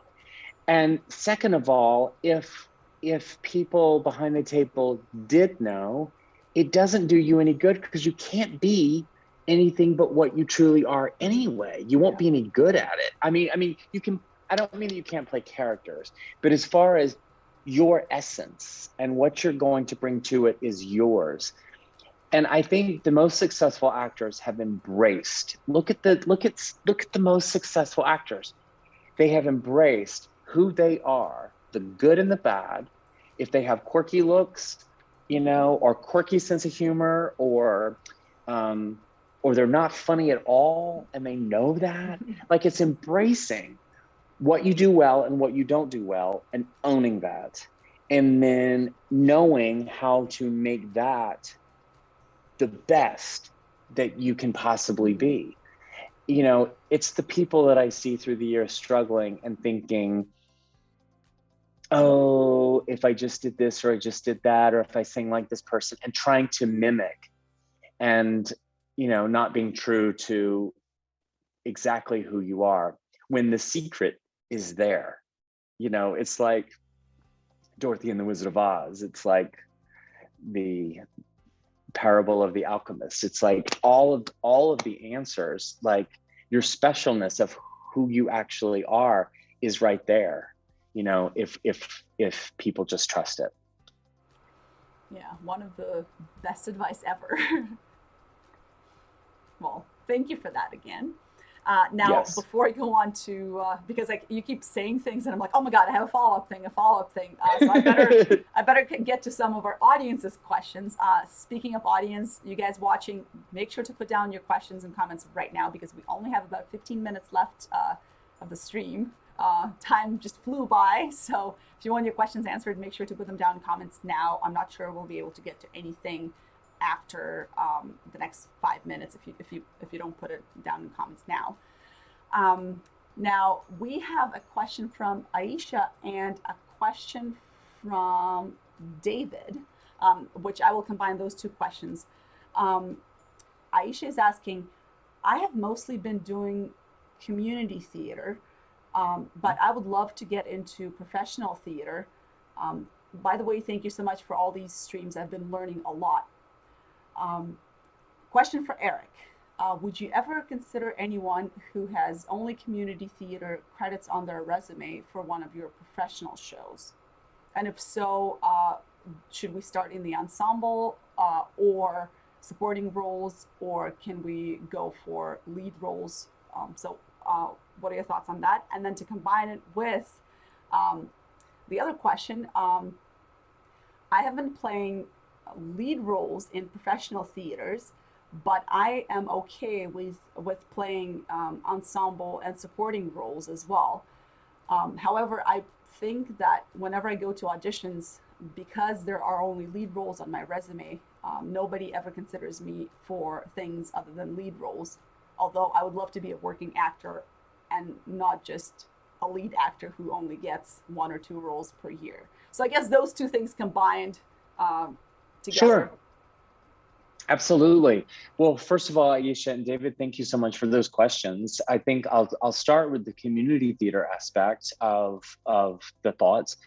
And second of all, if if people behind the table did know, it doesn't do you any good because you can't be anything but what you truly are anyway. You won't be any good at it. I mean, you can, I don't mean that you can't play characters, but as far as your essence and what you're going to bring to it is yours. And I think the most successful actors have embraced, look at the most successful actors. They have embraced who they are, the good and the bad. If they have quirky looks, or quirky sense of humor, or they're not funny at all, and they know that, like, it's embracing what you do well and what you don't do well and owning that. And then knowing how to make that the best that you can possibly be. It's the people that I see through the years struggling and thinking, oh, if I just did this, or I just did that, or if I sing like this person, and trying to mimic and, not being true to exactly who you are, when the secret is there. It's like Dorothy and the Wizard of Oz. It's like the parable of the alchemist. It's like all of the answers, like your specialness of who you actually are is right there, if people just trust it. Yeah, one of the best advice ever. Well, thank you for that again. Now, Yes. before I go on to, because you keep saying things and I'm like, oh my God, I have a follow-up thing. So I better get to some of our audience's questions. Speaking of audience, you guys watching, make sure to put down your questions and comments right now, because we only have about 15 minutes left of the stream. Time just flew by. So if you want your questions answered, make sure to put them down in comments now. I'm not sure we'll be able to get to anything after the next 5 minutes if you don't put it down in comments now. Now we have a question from Aisha and a question from David, which I will combine those two questions. Aisha is asking, I have mostly been doing community theater, but I would love to get into professional theater. By the way, thank you so much for all these streams. I've been learning a lot. Question for Eric. Would you ever consider anyone who has only community theater credits on their resume for one of your professional shows? And if so, should we start in the ensemble or supporting roles, or can we go for lead roles? What are your thoughts on that? And then to combine it with the other question, I have been playing lead roles in professional theaters, but I am okay with playing ensemble and supporting roles as well. However, I think that whenever I go to auditions, because there are only lead roles on my resume, nobody ever considers me for things other than lead roles. Although I would love to be a working actor and not just a lead actor who only gets 1 or 2 roles per year. So I guess those two things combined together. Sure. Absolutely. Well, first of all, Aisha and David, thank you so much for those questions. I think I'll start with the community theater aspect of the thoughts.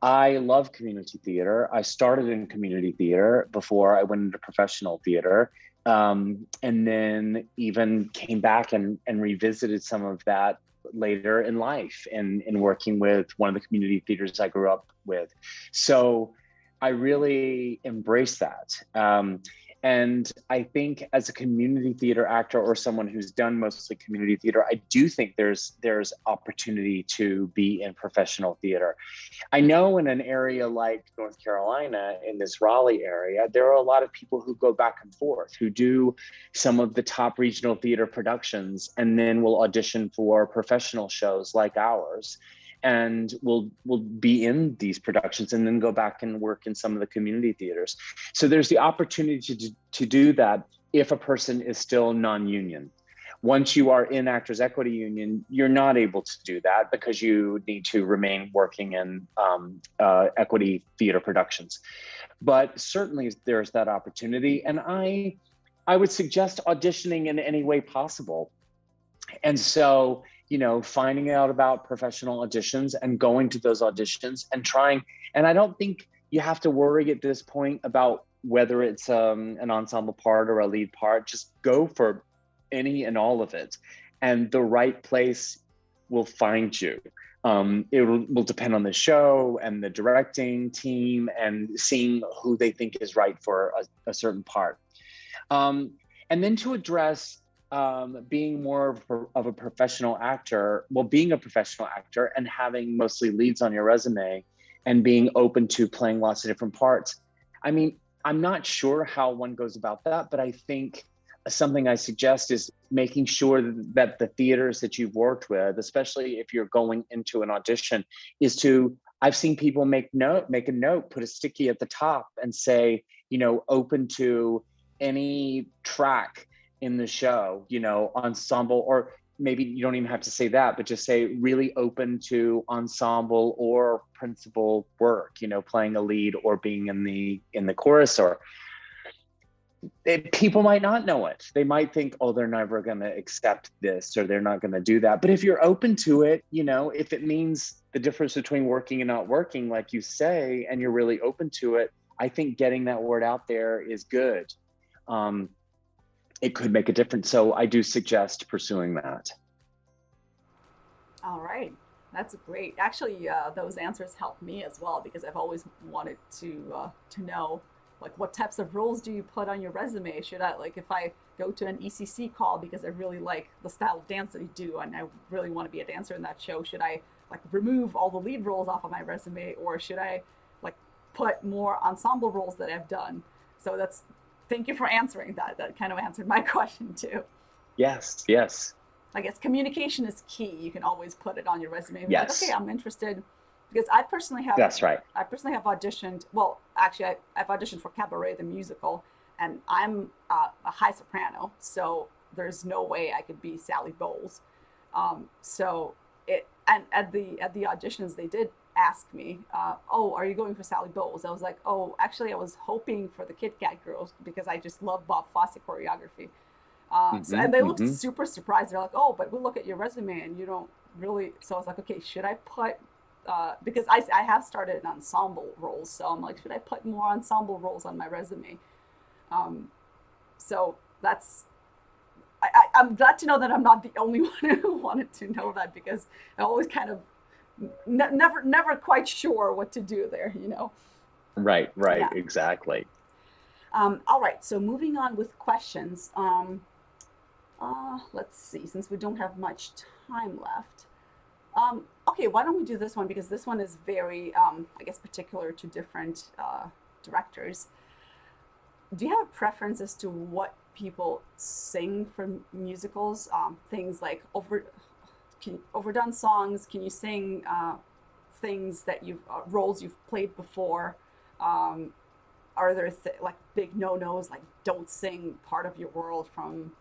I love community theater. I started in community theater before I went into professional theater, and then even came back and revisited some of that later in life and in working with one of the community theaters I grew up with. So I really embrace that. And I think as a community theater actor or someone who's done mostly community theater, I do think there's opportunity to be in professional theater. I know in an area like North Carolina, in this Raleigh area, there are a lot of people who go back and forth, who do some of the top regional theater productions and then will audition for professional shows like ours, and will be in these productions and then go back and work in some of the community theaters. So there's the opportunity to do that if a person is still non-union. Once you are in Actors Equity Union, you're not able to do that because you need to remain working in equity theater productions. But certainly there's that opportunity. And I would suggest auditioning in any way possible. And so finding out about professional auditions and going to those auditions and trying. And I don't think you have to worry at this point about whether it's an ensemble part or a lead part. Just go for any and all of it, and the right place will find you. It will depend on the show and the directing team and seeing who they think is right for a certain part. And then to address being more of a professional actor, being a professional actor and having mostly leads on your resume and being open to playing lots of different parts. I mean, I'm not sure how one goes about that, but I think something I suggest is making sure that the theaters that you've worked with, especially if you're going into an audition, I've seen people make a note, put a sticky at the top and say, open to any track in the show, ensemble, or maybe you don't even have to say that, but just say really open to ensemble or principal work, playing a lead or being in the chorus. Or people might not know it. They might think, oh, they're never going to accept this or they're not going to do that. But if you're open to it, if it means the difference between working and not working, like you say, and you're really open to it, I think getting that word out there is good. It could make a difference. So I do suggest pursuing that. All right. That's great. Actually, those answers help me as well, because I've always wanted to know, like, what types of roles do you put on your resume? Should I, like, if I go to an ECC call because I really like the style of dance that you do and I really want to be a dancer in that show, should I, like, remove all the lead roles off of my resume, or should I, like, put more ensemble roles that I've done? So thank you for answering that. That kind of answered my question too. Yes. I guess communication is key. You can always put it on your resume. Yes. Like, okay, I'm interested. Because I personally have. That's right. I personally have auditioned. Well, actually, I've auditioned for Cabaret, the musical, and I'm a high soprano, so there's no way I could be Sally Bowles. At the auditions, they did ask me, "Oh, are you going for Sally Bowles?" I was like, "Oh, actually, I was hoping for the Kit Kat Girls because I just love Bob Fosse choreography." And they looked super surprised. They're like, "Oh, but we'll look at your resume and you don't really." So I was like, "Okay, should I put?" Because I have started in ensemble roles, so I'm like, should I put more ensemble roles on my resume? So I'm glad to know that I'm not the only one who wanted to know that, because I always kind of never quite sure what to do there, Right, Yeah. exactly. All right, so moving on with questions. Let's see, since we don't have much time left. Okay, why don't we do this one, because this one is very, I guess, particular to different directors. Do you have a preference as to what people sing for musicals? Things like overdone songs? Can you sing things that roles you've played before? Are there like big no-nos, like don't sing Part of Your World from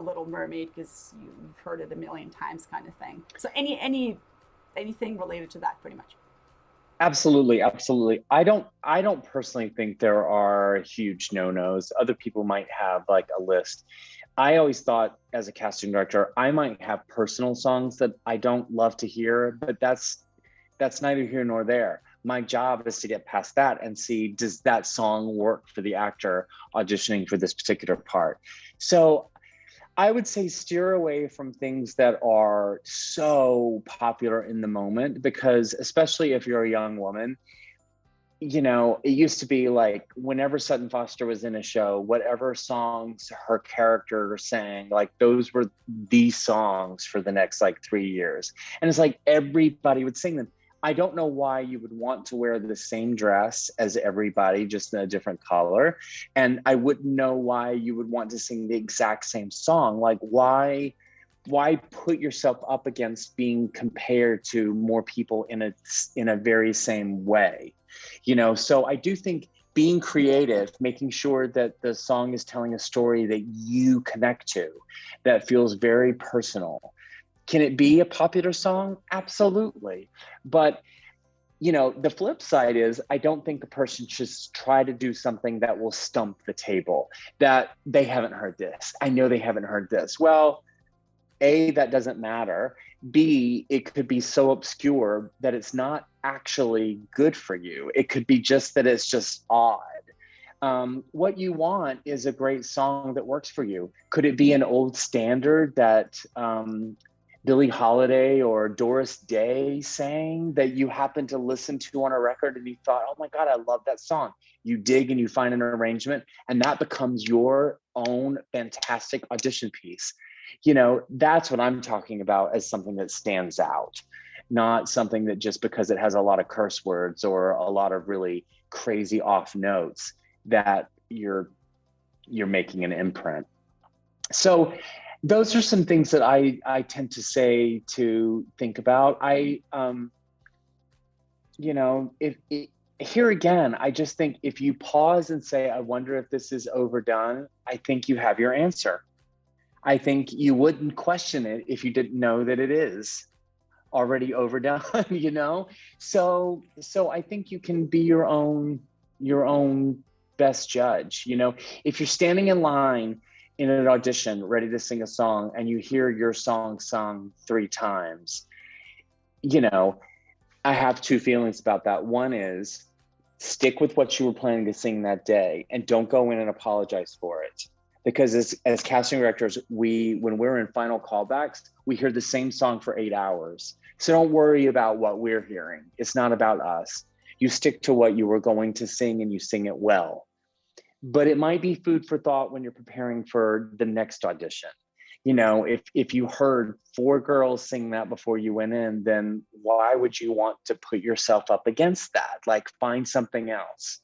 Little Mermaid because you've heard it a million times, kind of thing? So anything related to that, pretty much. Absolutely. I don't personally think there are huge no-nos. Other people might have like a list. I always thought, as a casting director, I might have personal songs that I don't love to hear, but that's neither here nor there. My job is to get past that and see, does that song work for the actor auditioning for this particular part? So I would say steer away from things that are so popular in the moment, because especially if you're a young woman, it used to be like whenever Sutton Foster was in a show, whatever songs her character sang, like those were the songs for the next like 3 years. And it's like everybody would sing them. I don't know why you would want to wear the same dress as everybody, just in a different color. And I wouldn't know why you would want to sing the exact same song. Like, why put yourself up against being compared to more people in a very same way? So I do think being creative, making sure that the song is telling a story that you connect to, that feels very personal. Can it be a popular song? Absolutely. But, the flip side is I don't think a person should try to do something that will stump the table, that they haven't heard this. I know they haven't heard this. Well, A, that doesn't matter. B, it could be so obscure that it's not actually good for you. It could be just that it's just odd. What you want is a great song that works for you. Could it be an old standard that Billie Holiday or Doris Day sang that you happen to listen to on a record and you thought, oh my God, I love that song. You dig and you find an arrangement and that becomes your own fantastic audition piece. You know, that's what I'm talking about as something that stands out, not something that just because it has a lot of curse words or a lot of really crazy off notes that you're making an imprint. So those are some things that I tend to say to think about. Here again, I just think if you pause and say, I wonder if this is overdone, I think you have your answer. I think you wouldn't question it if you didn't know that it is already overdone, you know? So I think you can be your own best judge. You know, if you're standing in line in an audition ready to sing a song and you hear your song sung 3 times, you know, I have 2 feelings about that. One is stick with what you were planning to sing that day and don't go in and apologize for it. Because as casting directors, when we're in final callbacks, we hear the same song for 8 hours. So don't worry about what we're hearing. It's not about us. You stick to what you were going to sing and you sing it well. But it might be food for thought when you're preparing for the next audition. You know, if you heard 4 girls sing that before you went in, then why would you want to put yourself up against that? Like, find something else.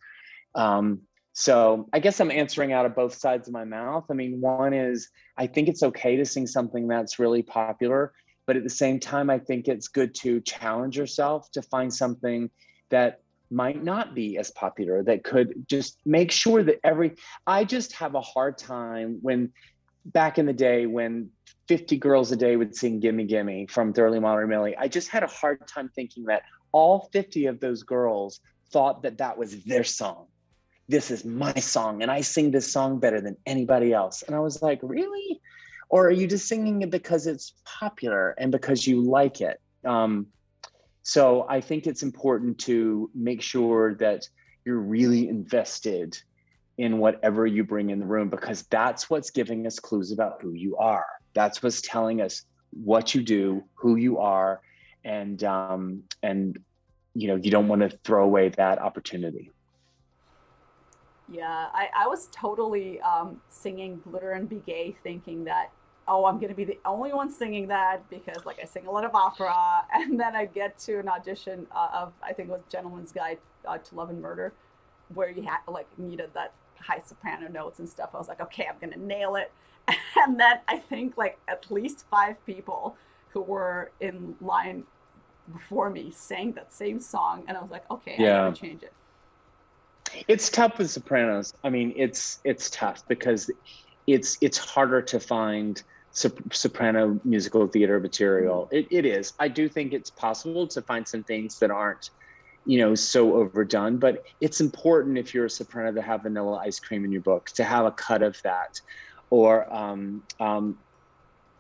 So I guess I'm answering out of both sides of my mouth. I mean, one is, I think it's okay to sing something that's really popular, but at the same time, I think it's good to challenge yourself to find something that might not be as popular, that could just make sure that I just have a hard time when, back in the day when 50 girls a day would sing Gimme Gimme from Thoroughly Modern Millie, I just had a hard time thinking that all 50 of those girls thought that that was their song. This is my song and I sing this song better than anybody else. And I was like, really? Or are you just singing it because it's popular and because you like it? So I think it's important to make sure that you're really invested in whatever you bring in the room, because that's what's giving us clues about who you are. That's what's telling us what you do, who you are, and you know, you don't want to throw away that opportunity. Yeah, I was totally singing Glitter and Be Gay thinking that, oh, I'm going to be the only one singing that because, like, I sing a lot of opera. And then I get to an audition of, I think it was Gentleman's Guide to Love and Murder, where you had, like, needed that high soprano notes and stuff. I was like, okay, I'm going to nail it. And then I think, like, at least 5 people who were in line before me sang that same song. And I was like, okay, I got to change it. It's tough with sopranos. I mean, it's tough because it's harder to find soprano musical theater material. It is. I do think it's possible to find some things that aren't, you know, so overdone, but it's important if you're a soprano to have Vanilla Ice Cream in your book, to have a cut of that, or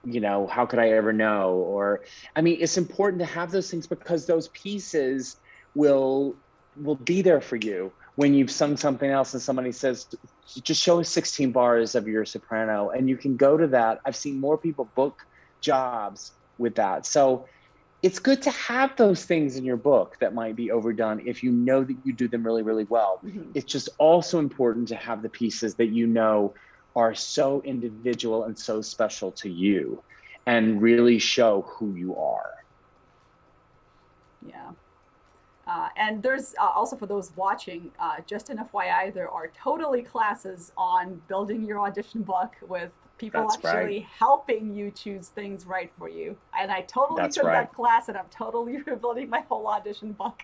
you know, How Could I Ever Know? Or, I mean, it's important to have those things because those pieces will be there for you when you've sung something else and somebody says, just show us 16 bars of your soprano, and you can go to that. I've seen more people book jobs with that. So it's good to have those things in your book that might be overdone if you know that you do them really, really well. Mm-hmm. It's just also important to have the pieces that you know are so individual and so special to you and really show who you are. Yeah. And there's also, for those watching, just an FYI, there are totally classes on building your audition book with people actually helping you choose things right for you. And I totally took that class, and I'm totally rebuilding my whole audition book.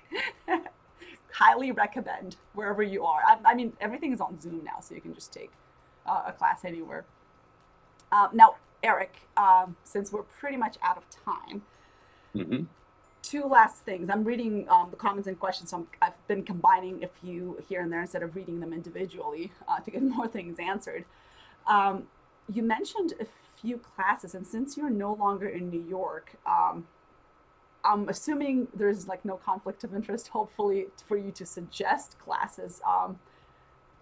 Highly recommend wherever you are. I mean, everything is on Zoom now, so you can just take a class anywhere. Now, Eric, since we're pretty much out of time, mm-hmm. 2 last things. I'm reading the comments and questions, so I've been combining a few here and there instead of reading them individually to get more things answered. You mentioned a few classes, and since you're no longer in New York, I'm assuming there's like no conflict of interest, hopefully, for you to suggest classes.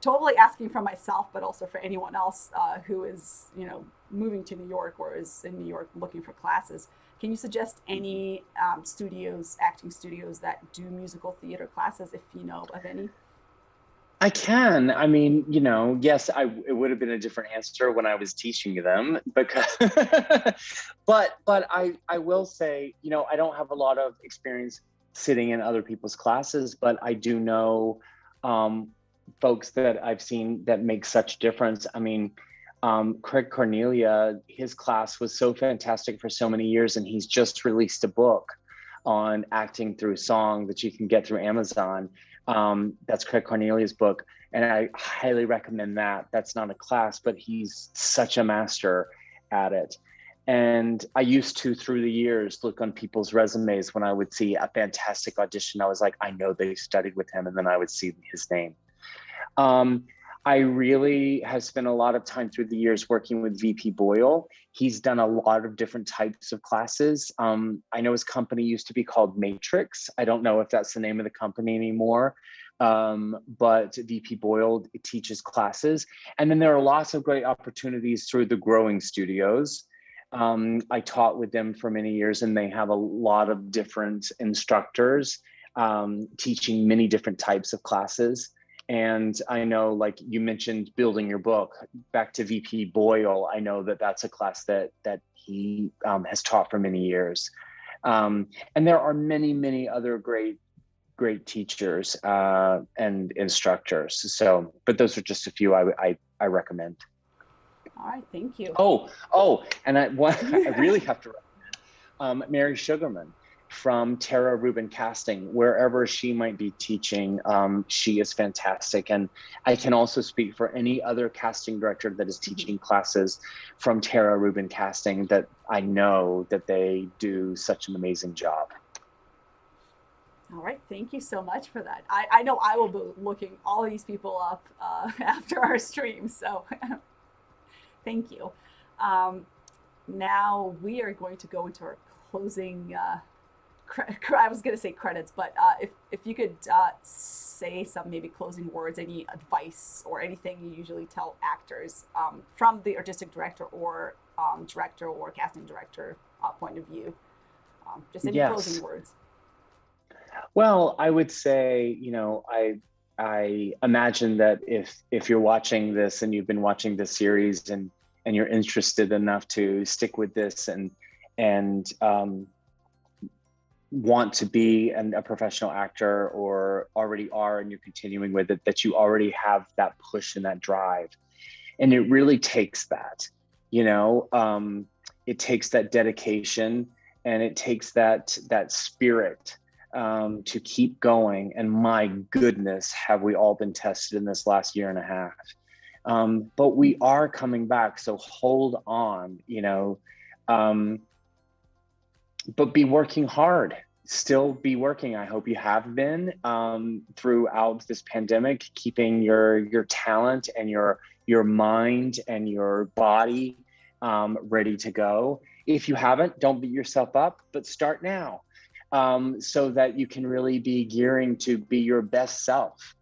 Totally asking for myself, but also for anyone else who is, moving to New York or is in New York looking for classes. Can you suggest any studios, acting studios that do musical theater classes, if you know of any? I can. I mean, yes, it would have been a different answer when I was teaching them because, but I will say, I don't have a lot of experience sitting in other people's classes, but I do know folks that I've seen that make such difference. I mean, Craig Cornelia, his class was so fantastic for so many years, and he's just released a book on acting through song that you can get through Amazon. That's Craig Cornelia's book, and I highly recommend that. That's not a class, but he's such a master at it. And I used to, through the years, look on people's resumes when I would see a fantastic audition. I was like, I know they studied with him, and then I would see his name. I really have spent a lot of time through the years working with VP Boyle. He's done a lot of different types of classes. I know his company used to be called Matrix. I don't know if that's the name of the company anymore, but VP Boyle teaches classes. And then there are lots of great opportunities through the Growing Studios. I taught with them for many years, and they have a lot of different instructors teaching many different types of classes. And I know, like you mentioned, building your book, back to VP Boyle, I know that that's a class that he has taught for many years. And there are many, many other great teachers and instructors. So, but those are just a few I recommend. All right, thank you. And I really have to recommend Mary Sugarman from Tara Rubin Casting, wherever she might be teaching. She is fantastic. And I can also speak for any other casting director that is teaching classes from Tara Rubin Casting, that I know that they do such an amazing job. All right, thank you so much for that. I know I will be looking all of these people up after our stream, so thank you. Now we are going to go into our closing I was going to say credits, but if you could say some maybe closing words, any advice or anything you usually tell actors from the artistic director or casting director point of view, just any closing words. Well, I would say, I imagine that if you're watching this and you've been watching this series and you're interested enough to stick with this and want to be a professional actor, or already are and you're continuing with it, that you already have that push and that drive. And it really takes that, it takes that dedication, and it takes that spirit to keep going. And my goodness, have we all been tested in this last year and a half. But we are coming back, so hold on, but be working hard, still be working. I hope you have been throughout this pandemic, keeping your talent and your mind and your body ready to go. If you haven't, don't beat yourself up, but start now so that you can really be gearing to be your best self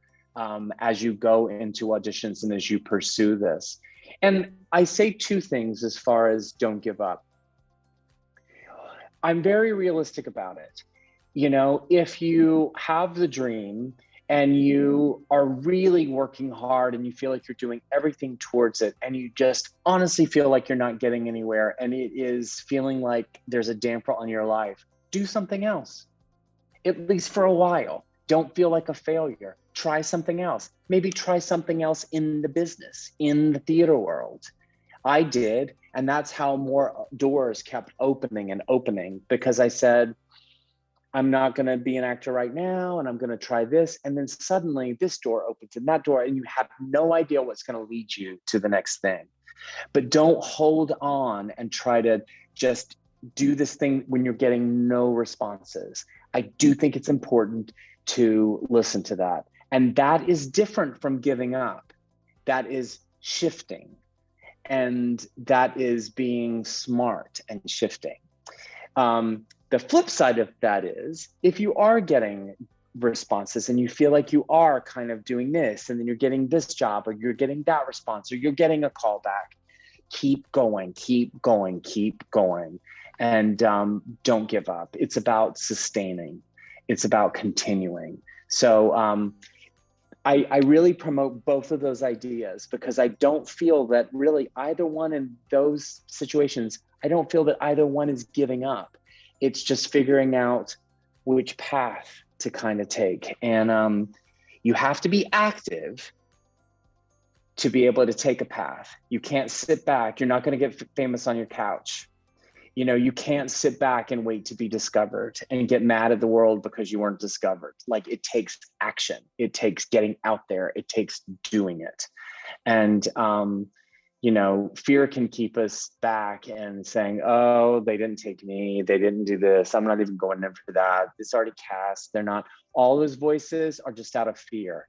as you go into auditions and as you pursue this. And I say two things as far as don't give up. I'm very realistic about it. If you have the dream and you are really working hard and you feel like you're doing everything towards it, and you just honestly feel like you're not getting anywhere, and it is feeling like there's a damper on your life, do something else, at least for a while. Don't feel like a failure. Try something else. Maybe try something else in the business, in the theater world. I did. And that's how more doors kept opening and opening, because I said, I'm not going to be an actor right now, and I'm going to try this. And then suddenly this door opens and that door, and you have no idea what's going to lead you to the next thing. But don't hold on and try to just do this thing when you're getting no responses. I do think it's important to listen to that. And that is different from giving up. That is shifting. And that is being smart and shifting. The flip side of that is if you are getting responses and you feel like you are kind of doing this and then you're getting this job or you're getting that response or you're getting a call back, keep going, keep going, keep going. And don't give up. It's about sustaining. It's about continuing. So I really promote both of those ideas because I don't feel that really either one in those situations, I don't feel that either one is giving up. It's just figuring out which path to kind of take. And you have to be active to be able to take a path. You can't sit back. You're not going to get famous on your couch. You know, you can't sit back and wait to be discovered and get mad at the world because you weren't discovered. Like, it takes action. It takes getting out there. It takes doing it. And, you know, fear can keep us back and saying, oh, they didn't take me. They didn't do this. I'm not even going in for that. It's already cast. They're not. All those voices are just out of fear.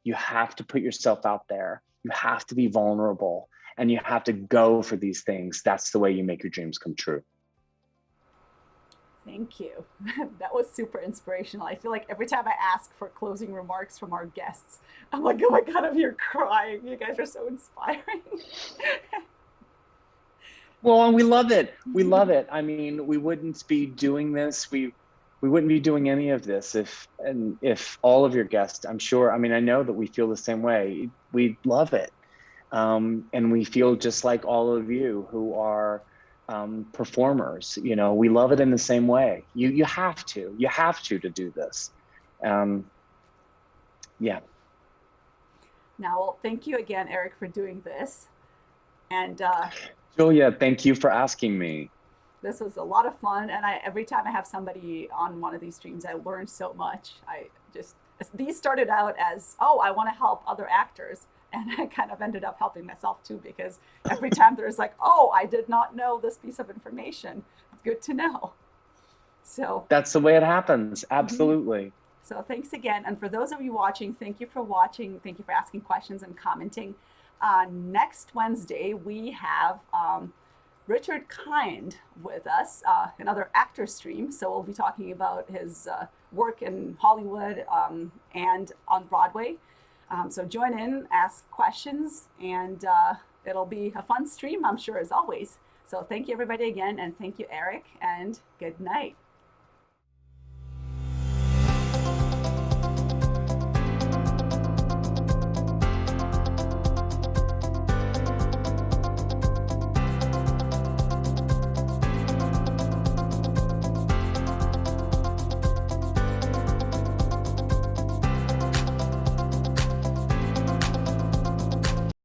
You have to put yourself out there. You have to be vulnerable. And you have to go for these things. That's the way you make your dreams come true. Thank you. That was super inspirational. I feel like every time I ask for closing remarks from our guests, I'm like, oh my God, I'm here crying. You guys are so inspiring. Well, and we love it. We love it. I mean, we wouldn't be doing this. We wouldn't be doing any of this if all of your guests, I'm sure, I mean, I know that we feel the same way. We love it. And we feel just like all of you who are performers. You know, we love it in the same way. You have to do this. Yeah. Now, well, thank you again, Eric, for doing this. And Julia, thank you for asking me. This was a lot of fun. And every time I have somebody on one of these streams, I learn so much. These started out as, oh, I want to help other actors. And I kind of ended up helping myself too, because every time there's like, oh, I did not know this piece of information. It's good to know. So that's the way it happens. Absolutely. Mm-hmm. So thanks again. And for those of you watching, thank you for watching. Thank you for asking questions and commenting. Next Wednesday, we have Richard Kind with us, another actor stream. So we'll be talking about his work in Hollywood and on Broadway. So join in, ask questions, and it'll be a fun stream, I'm sure, as always. So thank you, everybody, again, and thank you, Eric, and good night.